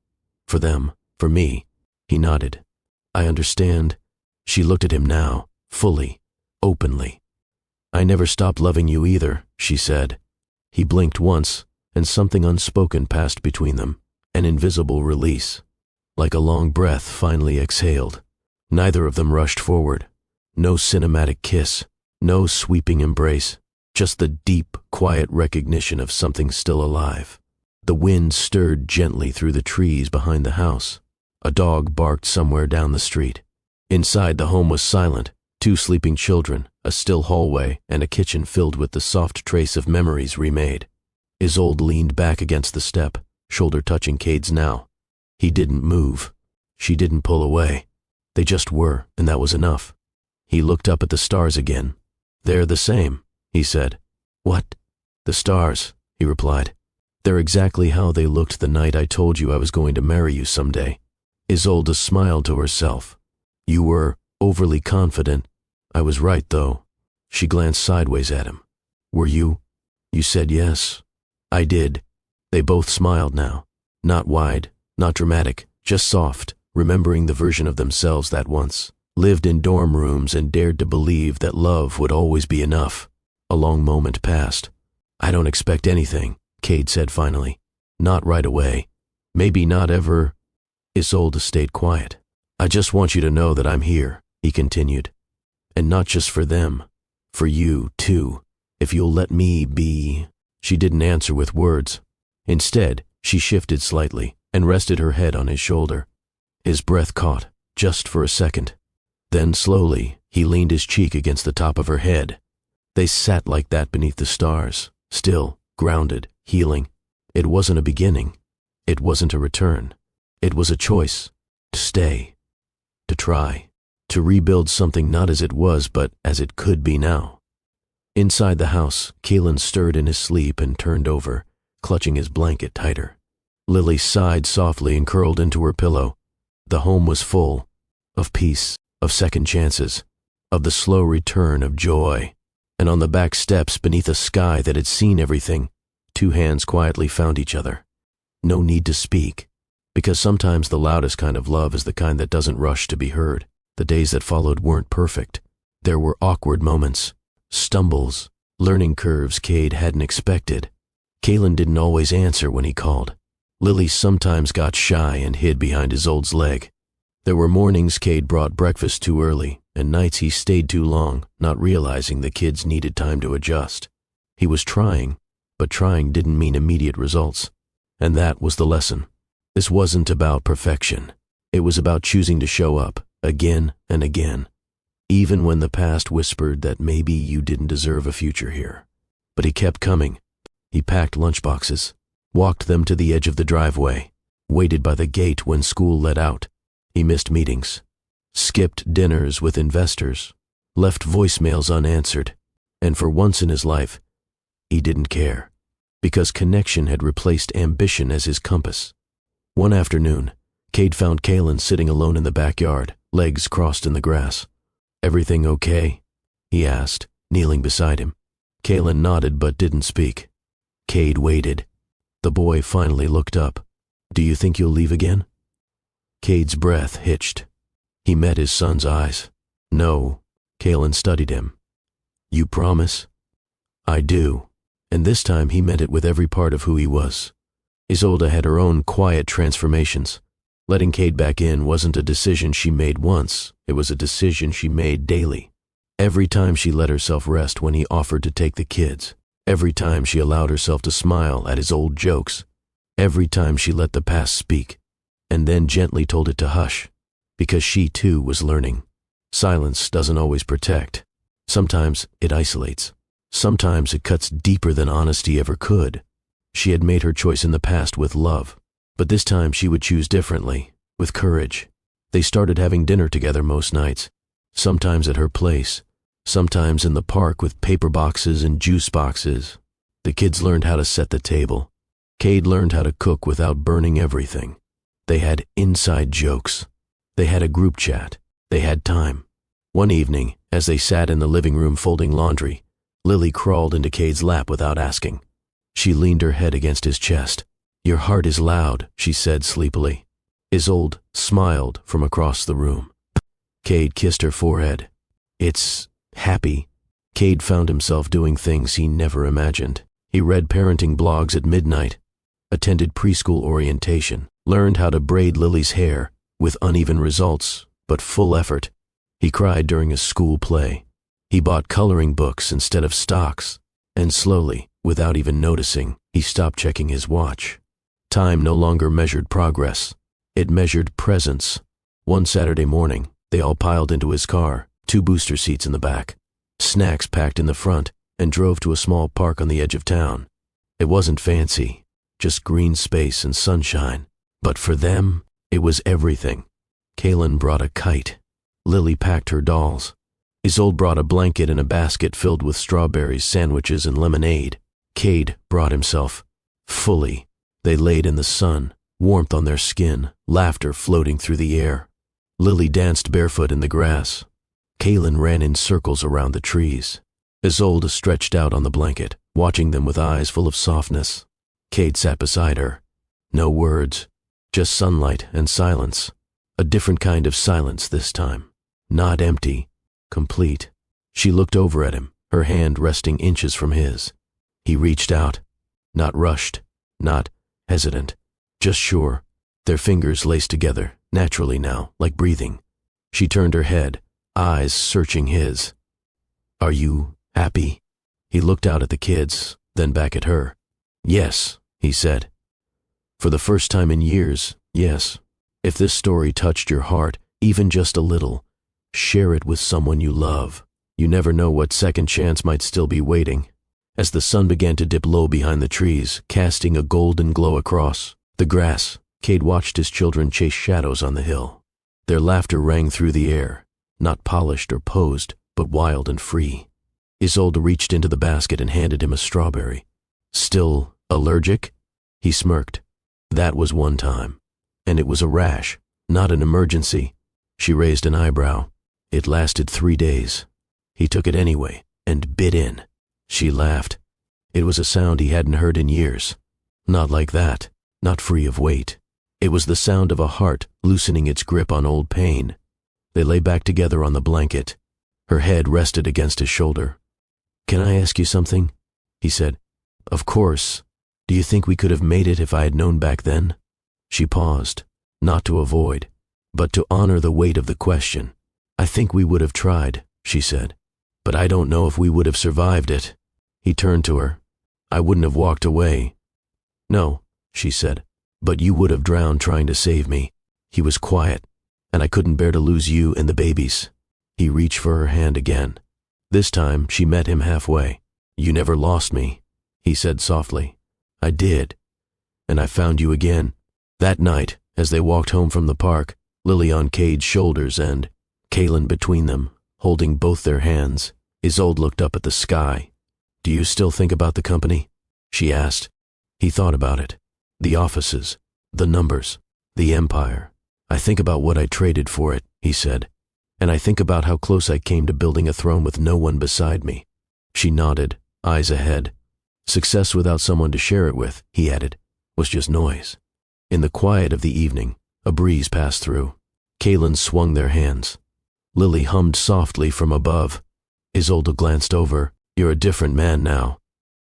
For them, for me. He nodded. I understand. She looked at him now, fully, openly. I never stopped loving you either, she said. He blinked once, and something unspoken passed between them, an invisible release. Like a long breath finally exhaled. Neither of them rushed forward. No cinematic kiss, no sweeping embrace, just the deep, quiet recognition of something still alive. The wind stirred gently through the trees behind the house. A dog barked somewhere down the street. Inside, the home was silent. 2 sleeping children, a still hallway, and a kitchen filled with the soft trace of memories remade. Isolde leaned back against the step, shoulder touching Cade's now. He didn't move. She didn't pull away. They just were, and that was enough. He looked up at the stars again. They're the same, he said. What? The stars, he replied. They're exactly how they looked the night I told you I was going to marry you someday. Isolde smiled to herself. You were overly confident. I was right, though. She glanced sideways at him. Were you? You said yes. I did. They both smiled now. Not wide, not dramatic, just soft, remembering the version of themselves that once lived in dorm rooms and dared to believe that love would always be enough. A long moment passed. I don't expect anything, Cade said finally. Not right away. Maybe not ever. Isolde stayed quiet. I just want you to know that I'm here, he continued. And not just for them. For you, too. If you'll let me be. She didn't answer with words. Instead, she shifted slightly and rested her head on his shoulder. His breath caught, just for a second. Then slowly, he leaned his cheek against the top of her head. They sat like that beneath the stars, still, grounded, healing. It wasn't a beginning. It wasn't a return. It was a choice. To stay. To try. To rebuild something not as it was, but as it could be now. Inside the house, Kalen stirred in his sleep and turned over, clutching his blanket tighter. Lily sighed softly and curled into her pillow. The home was full of peace, of second chances, of the slow return of joy. And on the back steps, beneath a sky that had seen everything, two hands quietly found each other. No need to speak, because sometimes the loudest kind of love is the kind that doesn't rush to be heard. The days that followed weren't perfect. There were awkward moments, stumbles, learning curves Cade hadn't expected. Kalen didn't always answer when he called. Lily sometimes got shy and hid behind his old's leg. There were mornings Cade brought breakfast too early, and nights he stayed too long, not realizing the kids needed time to adjust. He was trying, but trying didn't mean immediate results. And that was the lesson. This wasn't about perfection. It was about choosing to show up, again and again, even when the past whispered that maybe you didn't deserve a future here. But he kept coming. He packed lunchboxes, walked them to the edge of the driveway, waited by the gate when school let out. He missed meetings, skipped dinners with investors, left voicemails unanswered, and for once in his life, he didn't care, because connection had replaced ambition as his compass. One afternoon, Cade found Kalen sitting alone in the backyard, legs crossed in the grass. "Everything okay?" he asked, kneeling beside him. Kalen nodded but didn't speak. Cade waited. The boy finally looked up. "Do you think you'll leave again?" Cade's breath hitched. He met his son's eyes. "No." Kalen studied him. "You promise?" "I do." And this time he meant it with every part of who he was. Isolde had her own quiet transformations. Letting Cade back in wasn't a decision she made once, it was a decision she made daily. Every time she let herself rest when he offered to take the kids. Every time she allowed herself to smile at his old jokes. Every time she let the past speak, and then gently told it to hush, because she too was learning. Silence doesn't always protect. Sometimes it isolates. Sometimes it cuts deeper than honesty ever could. She had made her choice in the past with love, but this time she would choose differently, with courage. They started having dinner together most nights, sometimes at her place, sometimes in the park with paper boxes and juice boxes. The kids learned how to set the table. Cade learned how to cook without burning everything. They had inside jokes. They had a group chat. They had time. One evening, as they sat in the living room folding laundry, Lily crawled into Cade's lap without asking. She leaned her head against his chest. "Your heart is loud," she said sleepily. Isolde smiled from across the room. Cade kissed her forehead. "It's happy." Cade found himself doing things he never imagined. He read parenting blogs at midnight, attended preschool orientation, learned how to braid Lily's hair, with uneven results, but full effort. He cried during a school play. He bought coloring books instead of stocks, and slowly, without even noticing, he stopped checking his watch. Time no longer measured progress. It measured presence. One Saturday morning, they all piled into his car, 2 booster seats in the back, snacks packed in the front, and drove to a small park on the edge of town. It wasn't fancy, just green space and sunshine. But for them, it was everything. Kalen brought a kite. Lily packed her dolls. Isolde brought a blanket and a basket filled with strawberries, sandwiches, and lemonade. Cade brought himself. Fully, they laid in the sun, warmth on their skin, laughter floating through the air. Lily danced barefoot in the grass. Kalen ran in circles around the trees. Isolde stretched out on the blanket, watching them with eyes full of softness. Cade sat beside her. No words, just sunlight and silence. A different kind of silence this time. Not empty, complete. She looked over at him, her hand resting inches from his. He reached out, not rushed, not hesitant, just sure. Their fingers laced together, naturally now, like breathing. She turned her head, eyes searching his. "Are you happy?" He looked out at the kids, then back at her. "Yes," he said. "For the first time in years, yes. If this story touched your heart, even just a little, share it with someone you love. You never know what second chance might still be waiting." As the sun began to dip low behind the trees, casting a golden glow across the grass, Cade watched his children chase shadows on the hill. Their laughter rang through the air, not polished or posed, but wild and free. Isolde reached into the basket and handed him a strawberry. Still allergic? He smirked. That was one time. And it was a rash, not an emergency. She raised an eyebrow. It lasted 3 days. He took it anyway and bit in. She laughed. It was a sound he hadn't heard in years. Not like that, not free of weight. It was the sound of a heart loosening its grip on old pain. They lay back together on the blanket. Her head rested against his shoulder. "Can I ask you something?" he said. "Of course. Do you think we could have made it if I had known back then?" She paused, not to avoid, but to honor the weight of the question. "I think we would have tried," she said, "but I don't know if we would have survived it." He turned to her. "I wouldn't have walked away." "No," she said, "but you would have drowned trying to save me." He was quiet, "and I couldn't bear to lose you and the babies." He reached for her hand again. This time she met him halfway. "You never lost me," he said softly. "I did. And I found you again." That night, as they walked home from the park, Lily on Cade's shoulders and Kaylin between them, holding both their hands, Isolde looked up at the sky. "Do you still think about the company?" she asked. He thought about it. The offices, the numbers, the empire. "I think about what I traded for it," he said. "And I think about how close I came to building a throne with no one beside me." She nodded, eyes ahead. "Success without someone to share it with," he added, "was just noise." In the quiet of the evening, a breeze passed through. Kaylin swung their hands. Lily hummed softly from above. Isolde glanced over. "You're a different man now."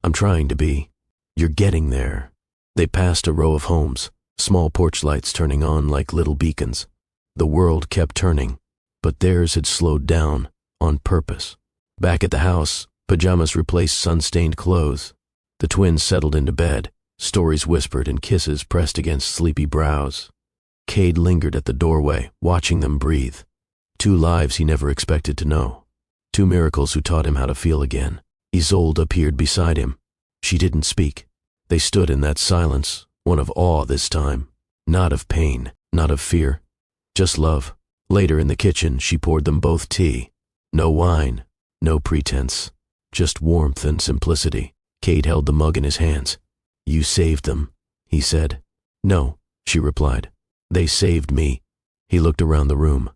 "I'm trying to be." "You're getting there." They passed a row of homes, small porch lights turning on like little beacons. The world kept turning, but theirs had slowed down on purpose. Back at the house, pajamas replaced sun-stained clothes. The twins settled into bed, stories whispered and kisses pressed against sleepy brows. Cade lingered at the doorway, watching them breathe. 2 lives he never expected to know. 2 miracles who taught him how to feel again. Isolde appeared beside him. She didn't speak. They stood in that silence, one of awe this time. Not of pain, not of fear, just love. Later in the kitchen, she poured them both tea. No wine, no pretense, just warmth and simplicity. Cade held the mug in his hands. "You saved them," he said. "No," she replied. "They saved me." He looked around the room.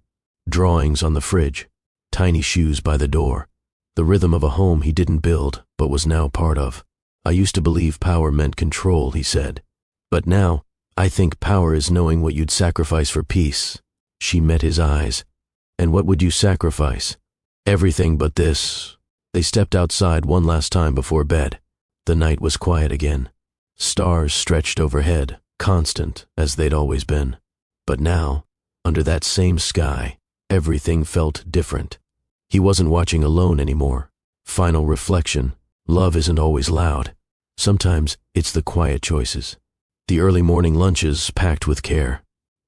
Drawings on the fridge, tiny shoes by the door. The rhythm of a home he didn't build, but was now part of. "I used to believe power meant control," he said. "But now, I think power is knowing what you'd sacrifice for peace." She met his eyes. "And what would you sacrifice?" "Everything but this." They stepped outside one last time before bed. The night was quiet again. Stars stretched overhead, constant as they'd always been. But now, under that same sky, everything felt different. He wasn't watching alone anymore. Final reflection: love isn't always loud. Sometimes it's the quiet choices. The early morning lunches packed with care.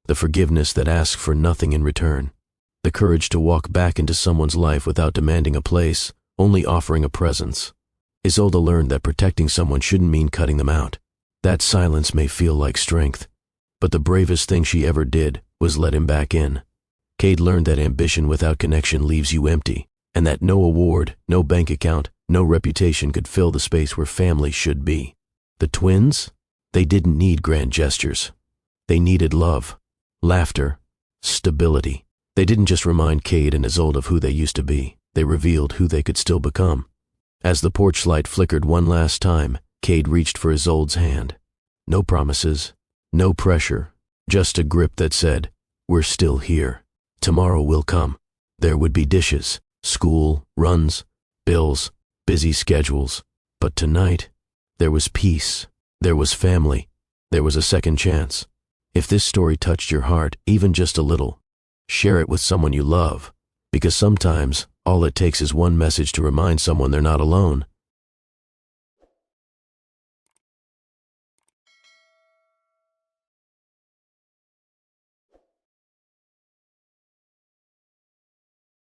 The forgiveness that asks for nothing in return. The courage to walk back into someone's life without demanding a place, only offering a presence. Isolde learned that protecting someone shouldn't mean cutting them out. That silence may feel like strength, but the bravest thing she ever did was let him back in. Cade learned that ambition without connection leaves you empty, and that no award, no bank account, no reputation could fill the space where family should be. The twins? They didn't need grand gestures. They needed love, laughter, stability. They didn't just remind Cade and Isolde of who they used to be. They revealed who they could still become. As the porch light flickered one last time, Cade reached for Isolde's hand. No promises, no pressure, just a grip that said, "We're still here. Tomorrow will come." There would be dishes, school, runs, bills, busy schedules. But tonight, there was peace, there was family, there was a second chance. If this story touched your heart, even just a little, share it with someone you love, because sometimes all it takes is one message to remind someone they're not alone.